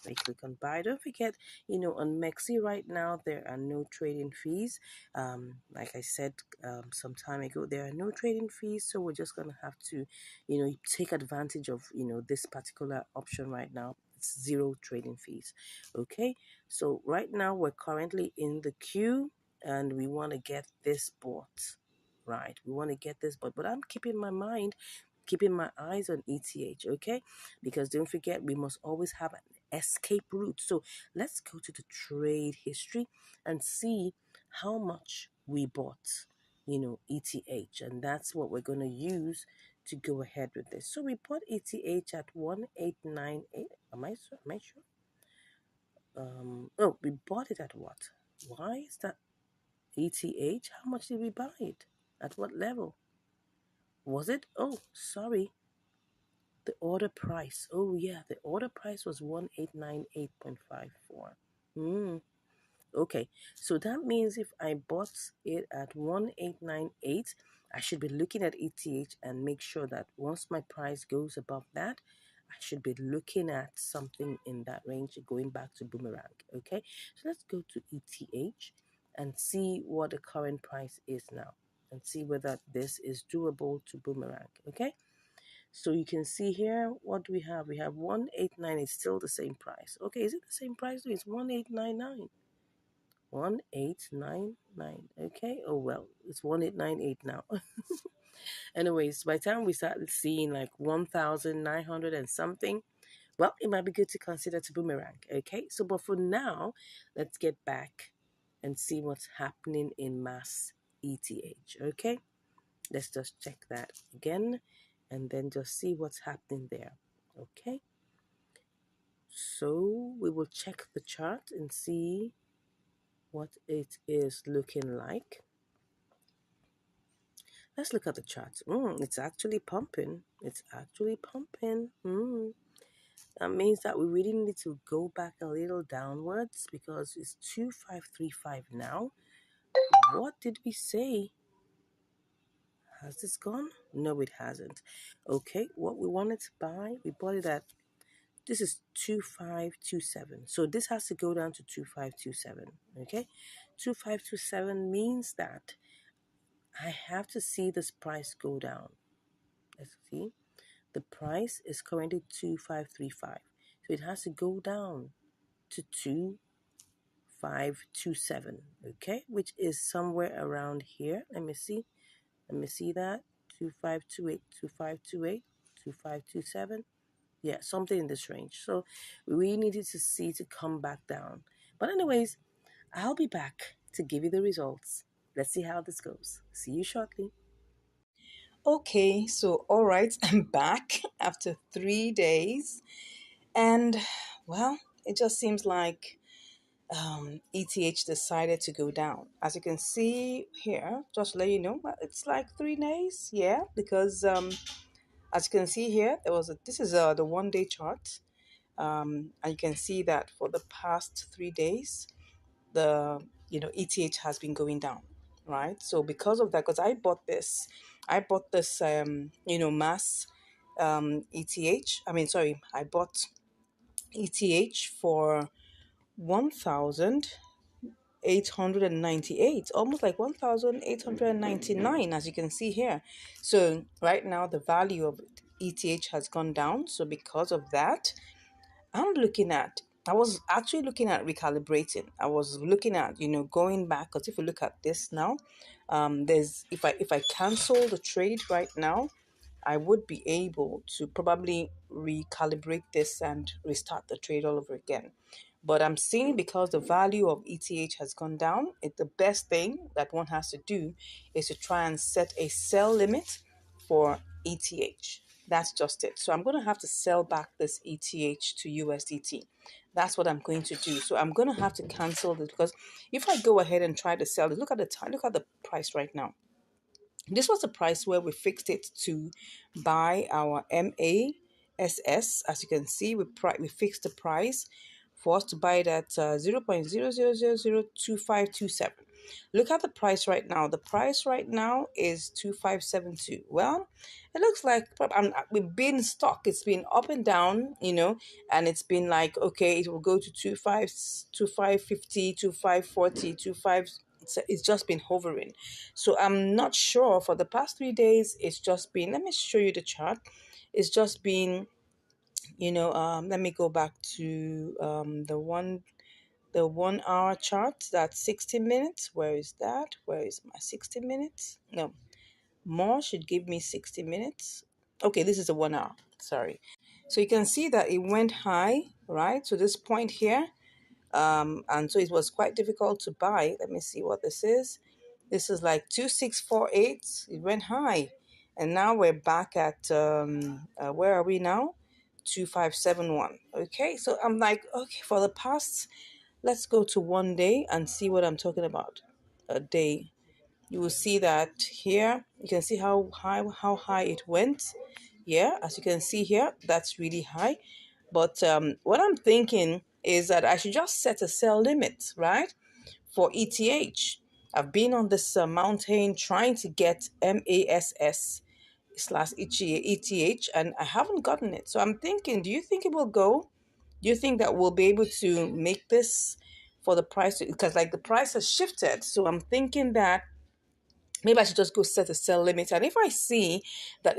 We click on buy. Don't forget, on Mexi right now, there are no trading fees. Like I said some time ago, there are no trading fees. So we're just going to have to, take advantage of, this particular option right now. It's zero trading fees. Okay, so right now we're currently in the queue and we want to get this bought. Right, we want to get this bought, but I'm keeping my eyes on ETH, okay? Because don't forget, we must always have an escape route. So let's go to the trade history and see how much we bought, ETH. And that's what we're going to use to go ahead with this. So we bought ETH at 1898. Am I sure? Oh, we bought it at what? Why is that ETH? How much did we buy it? At what level? Was it? Oh, sorry. The order price. Oh, yeah. The order price was 1898.54. Okay. So that means if I bought it at 1898, I should be looking at ETH and make sure that once my price goes above that, I should be looking at something in that range going back to Boomerang. Okay. So let's go to ETH and see what the current price is now and see whether this is doable to Boomerang. Okay. So you can see here, what do we have? We have 189. It's still the same price. Okay, is it the same price? It's 1899. 1899. Okay. Oh well, it's 1898 now. Anyways, by the time we start seeing like 1900 and something, well, it might be good to consider to Boomerang. Okay. So, but for now, let's get back and see what's happening in mass ETH. Okay. Let's just check that again and then just see what's happening there. Okay. So we will check the chart and see what it is looking like. Let's look at the chart. It's actually pumping. It's actually pumping. That means that we really need to go back a little downwards because it's 2535 now. What did we say? Has this gone? No, it hasn't. Okay, what we wanted to buy, we bought it at, this is 2527. So this has to go down to 2527. Okay, 2527 means that I have to see this price go down. Let's see. The price is currently 2535. So it has to go down to 2527. Okay, which is somewhere around here. Let me see. Let me see that. 2528, 2528, 2527. Yeah, something in this range. So we really needed to see to come back down. But anyways, I'll be back to give you the results Let's see how this goes. See you shortly. Okay, so all right, I'm back after 3 days, and well, it just seems like ETH decided to go down. As you can see here, just to let you know, it's like 3 days, yeah, because as you can see here, this is the 1 day chart, and you can see that for the past 3 days, the ETH has been going down, right? So because of that, because I bought this mass ETH. I mean, sorry, I bought ETH for 1,898, almost like 1,899, as you can see here. So right now the value of ETH has gone down. So because of that, I was actually looking at recalibrating. I was looking at, going back, because if you look at this now, there's if I cancel the trade right now, I would be able to probably recalibrate this and restart the trade all over again. But I'm seeing, because the value of ETH has gone down, the best thing that one has to do is to try and set a sell limit for ETH. That's just it. So I'm going to have to sell back this ETH to USDT. That's what I'm going to do. So I'm going to have to cancel this, because if I go ahead and try to sell it, look at the time, look at the price right now. This was the price where we fixed it to buy our MASS. As you can see, we fixed the price for us to buy it at 0.00002527. Look at the price right now. The price right now is 2572. Well, it looks like we've been stuck. It's been up and down, and it's been like, okay, it will go to 2550, 2540, 25. It's just been hovering. So I'm not sure. For the past 3 days, it's just been, let me show you the chart. It's just been, let me go back to the 1 hour chart. That's 60 minutes. Where is that? Where is my 60 minutes? No, more should give me 60 minutes. Okay, this is a 1 hour. Sorry. So you can see that it went high, right? To this point here. And so it was quite difficult to buy. Let me see what this is. This is like 2648. It went high. And now we're back at, where are we now? 2571. Okay, so I'm like, okay, for the past, let's go to 1 day and see what I'm talking about. A day. You will see that here, you can see how high it went. Yeah, as you can see here, that's really high. But what I'm thinking is that I should just set a sell limit, right? For ETH. I've been on this mountain trying to get MASS slash ETH, and I haven't gotten it. So I'm thinking, do you think it will go? Do you think that we'll be able to make this for the price? Because like the price has shifted. So I'm thinking that maybe I should just go set a sell limit. And if I see that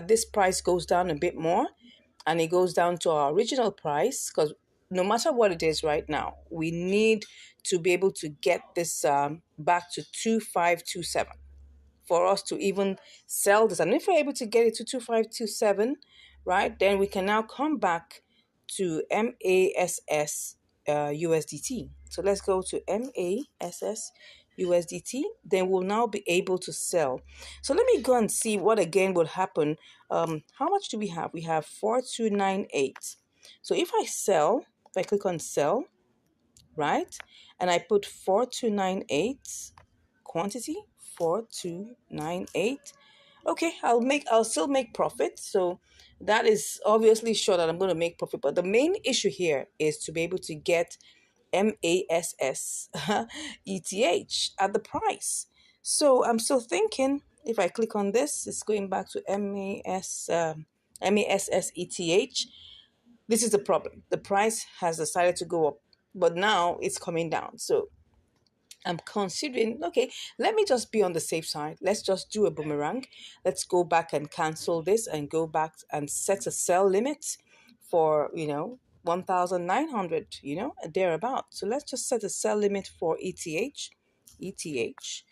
this price goes down a bit more, and it goes down to our original price, because no matter what it is right now, we need to be able to get this back to 2527 for us to even sell this. And if we're able to get it to 2527, right, then we can now come back to MASS USDT. So let's go to MASS USDT. Then we'll now be able to sell. So let me go and see what again will happen. How much do we have? We have 4298. So if I click on sell, right, and I put 4298 quantity, 4298. Okay, I'll still make profit. So that is obviously sure that I'm going to make profit. But the main issue here is to be able to get MASS ETH at the price. So I'm still thinking, if I click on this, it's going back to MASS ETH. This is the problem. The price has decided to go up, but now it's coming down. So I'm considering, okay, let me just be on the safe side. Let's just do a boomerang. Let's go back and cancel this and go back and set a sell limit for, 1,900, thereabout. So let's just set a sell limit for ETH. ETH.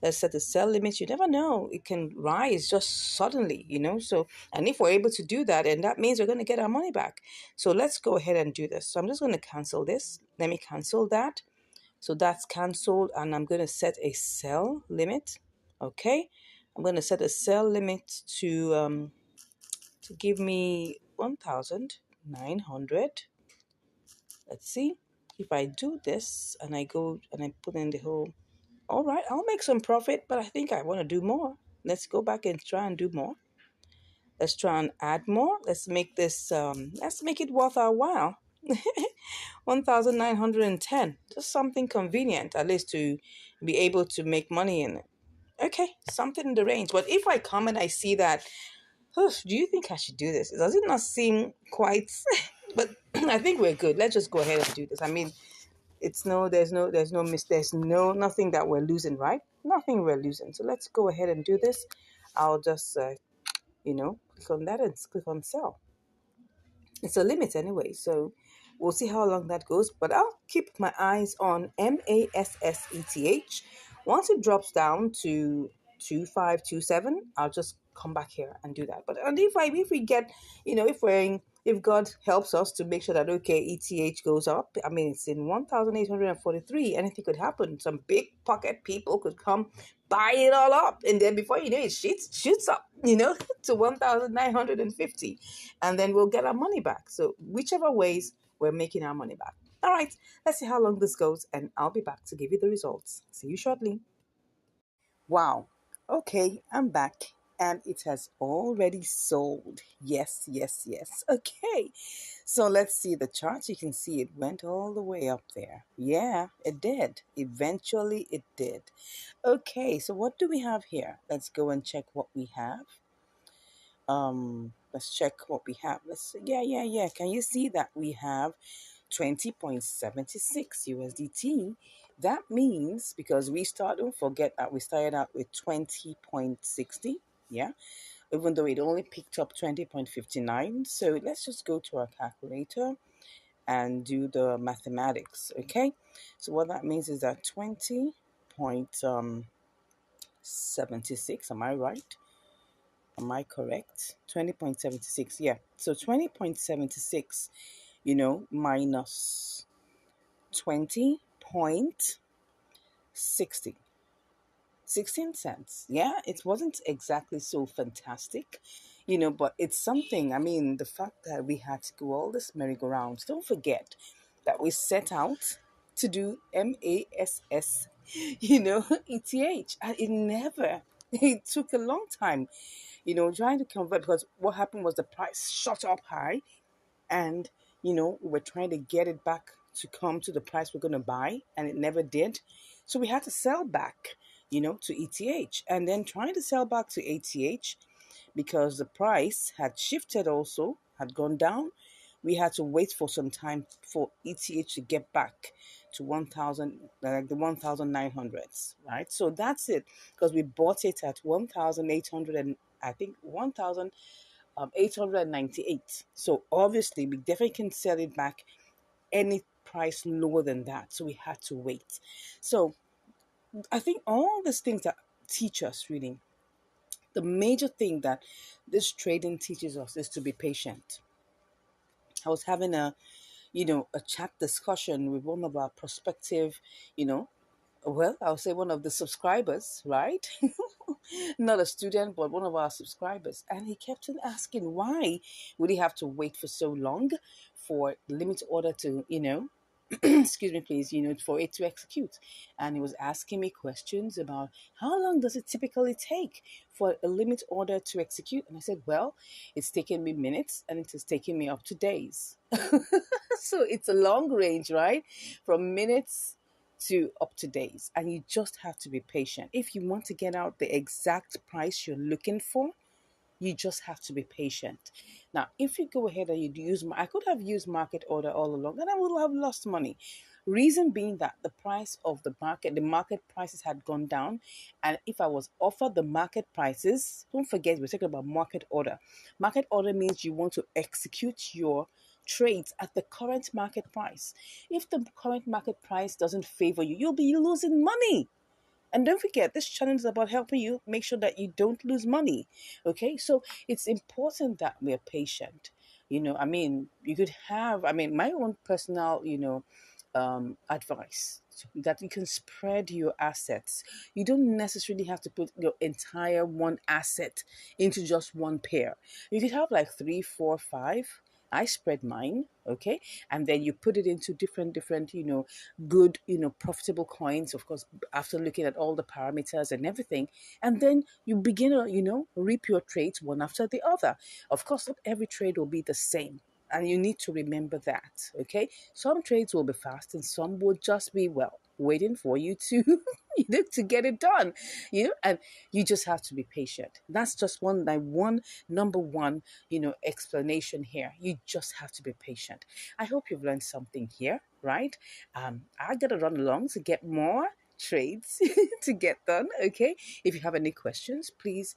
Let's set a sell limit. You never know. It can rise just suddenly, So, and if we're able to do that, and that means we're going to get our money back. So let's go ahead and do this. So I'm just going to cancel this. Let me cancel that. So that's canceled, and I'm going to set a sell limit. Okay, I'm going to set a sell limit to give me 1,900. Let's see if I do this and I go and I put in the whole. All right, I'll make some profit, but I think I want to do more. Let's go back and try and do more. Let's try and add more. Let's make this. Let's make it worth our while. 1,910. Just something convenient, at least to be able to make money in it. Okay, something in the range. But if I come and I see that, do you think I should do this? Does it not seem quite? But I think we're good. Let's just go ahead and do this. I mean, it's no, there's no nothing that we're losing, right? Nothing we're losing. So let's go ahead and do this. I'll just, click on that and click on sell. It's a limit anyway, so we'll see how long that goes. But I'll keep my eyes on MASSETH. Once it drops down to 2527, I'll just come back here and do that. But and if we get, if God helps us to make sure that okay, ETH goes up. I mean, it's in 1,843. Anything could happen. Some big pocket people could come buy it all up, and then before you know it, shoots up, to 1,950, and then we'll get our money back. So whichever ways, we're making our money back. All right, let's see how long this goes, and I'll be back to give you the results. See you shortly. Wow. Okay, I'm back. And it has already sold. Yes, yes, yes. Okay. So let's see the chart. You can see it went all the way up there. Yeah, it did. Eventually, it did. Okay, so what do we have here? Let's go and check what we have. Let's check what we have. Yeah. Can you see that we have 20.76 USDT? That means because don't forget that we started out with 20.60. Yeah, even though it only picked up 20.59. So let's just go to our calculator and do the mathematics. Okay, so what that means is that 20.76. Am I right? Am I correct? 20.76. Yeah. So 20.76, minus 20.60. 16 cents. Yeah, it wasn't exactly so fantastic, but it's something. I mean, the fact that we had to go all this merry-go-round. Don't forget that we set out to do MASS, ETH. And it took a long time, trying to convert because what happened was the price shot up high and, we were trying to get it back to come to the price we're going to buy and it never did. So we had to sell back, to ETH and then trying to sell back to ATH because the price had shifted also, had gone down. We had to wait for some time for ETH to get back to 1,000, like the 1,900s, right? So that's it because we bought it at 1,800 and I think 1,898. So obviously we definitely can sell it back any price lower than that. So we had to wait. So I think all these things that teach us really, the major thing that this trading teaches us is to be patient. I was having a chat discussion with one of our prospective, I'll say one of the subscribers, right? Not a student, but one of our subscribers. And he kept on asking why would he have to wait for so long for the limit order to, excuse me, please, for it to execute. And he was asking me questions about how long does it typically take for a limit order to execute? And I said, well, it's taken me minutes and it has taken me up to days. So it's a long range, right? From minutes to up to days. And you just have to be patient. If you want to get out the exact price you're looking for, you just have to be patient. Now, if you go ahead and I could have used market order all along and I would have lost money. Reason being that the market prices had gone down. And if I was offered the market prices, don't forget, we're talking about market order. Market order means you want to execute your trades at the current market price. If the current market price doesn't favor you, you'll be losing money. And don't forget, this channel is about helping you make sure that you don't lose money. Okay, so it's important that we're patient. You could have, my own personal, advice that you can spread your assets. You don't necessarily have to put your entire one asset into just one pair. You could have like three, four, five. I spread mine, okay, and then you put it into different, good, profitable coins. Of course, after looking at all the parameters and everything, and then you begin to, reap your trades one after the other. Of course, not every trade will be the same, and you need to remember that, okay? Some trades will be fast and some will just be, well, waiting for you to to get it done, and you just have to be patient. That's just one number one, explanation here. You just have to be patient. I hope you've learned something here, right? I gotta run along to get more trades to get done, okay? If you have any questions, please,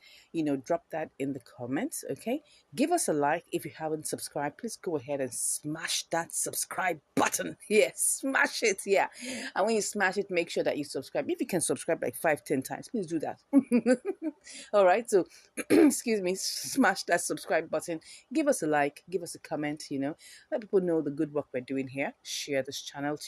drop that in the comments, okay? Give us a like. If you haven't subscribed, please go ahead and smash that subscribe button. Yes, smash it. Yeah. And when you smash it, make sure that you subscribe. If you can subscribe like 5, 10 times, please do that. All right. So, excuse me, smash that subscribe button. Give us a like, give us a comment, let people know the good work we're doing here. Share this channel to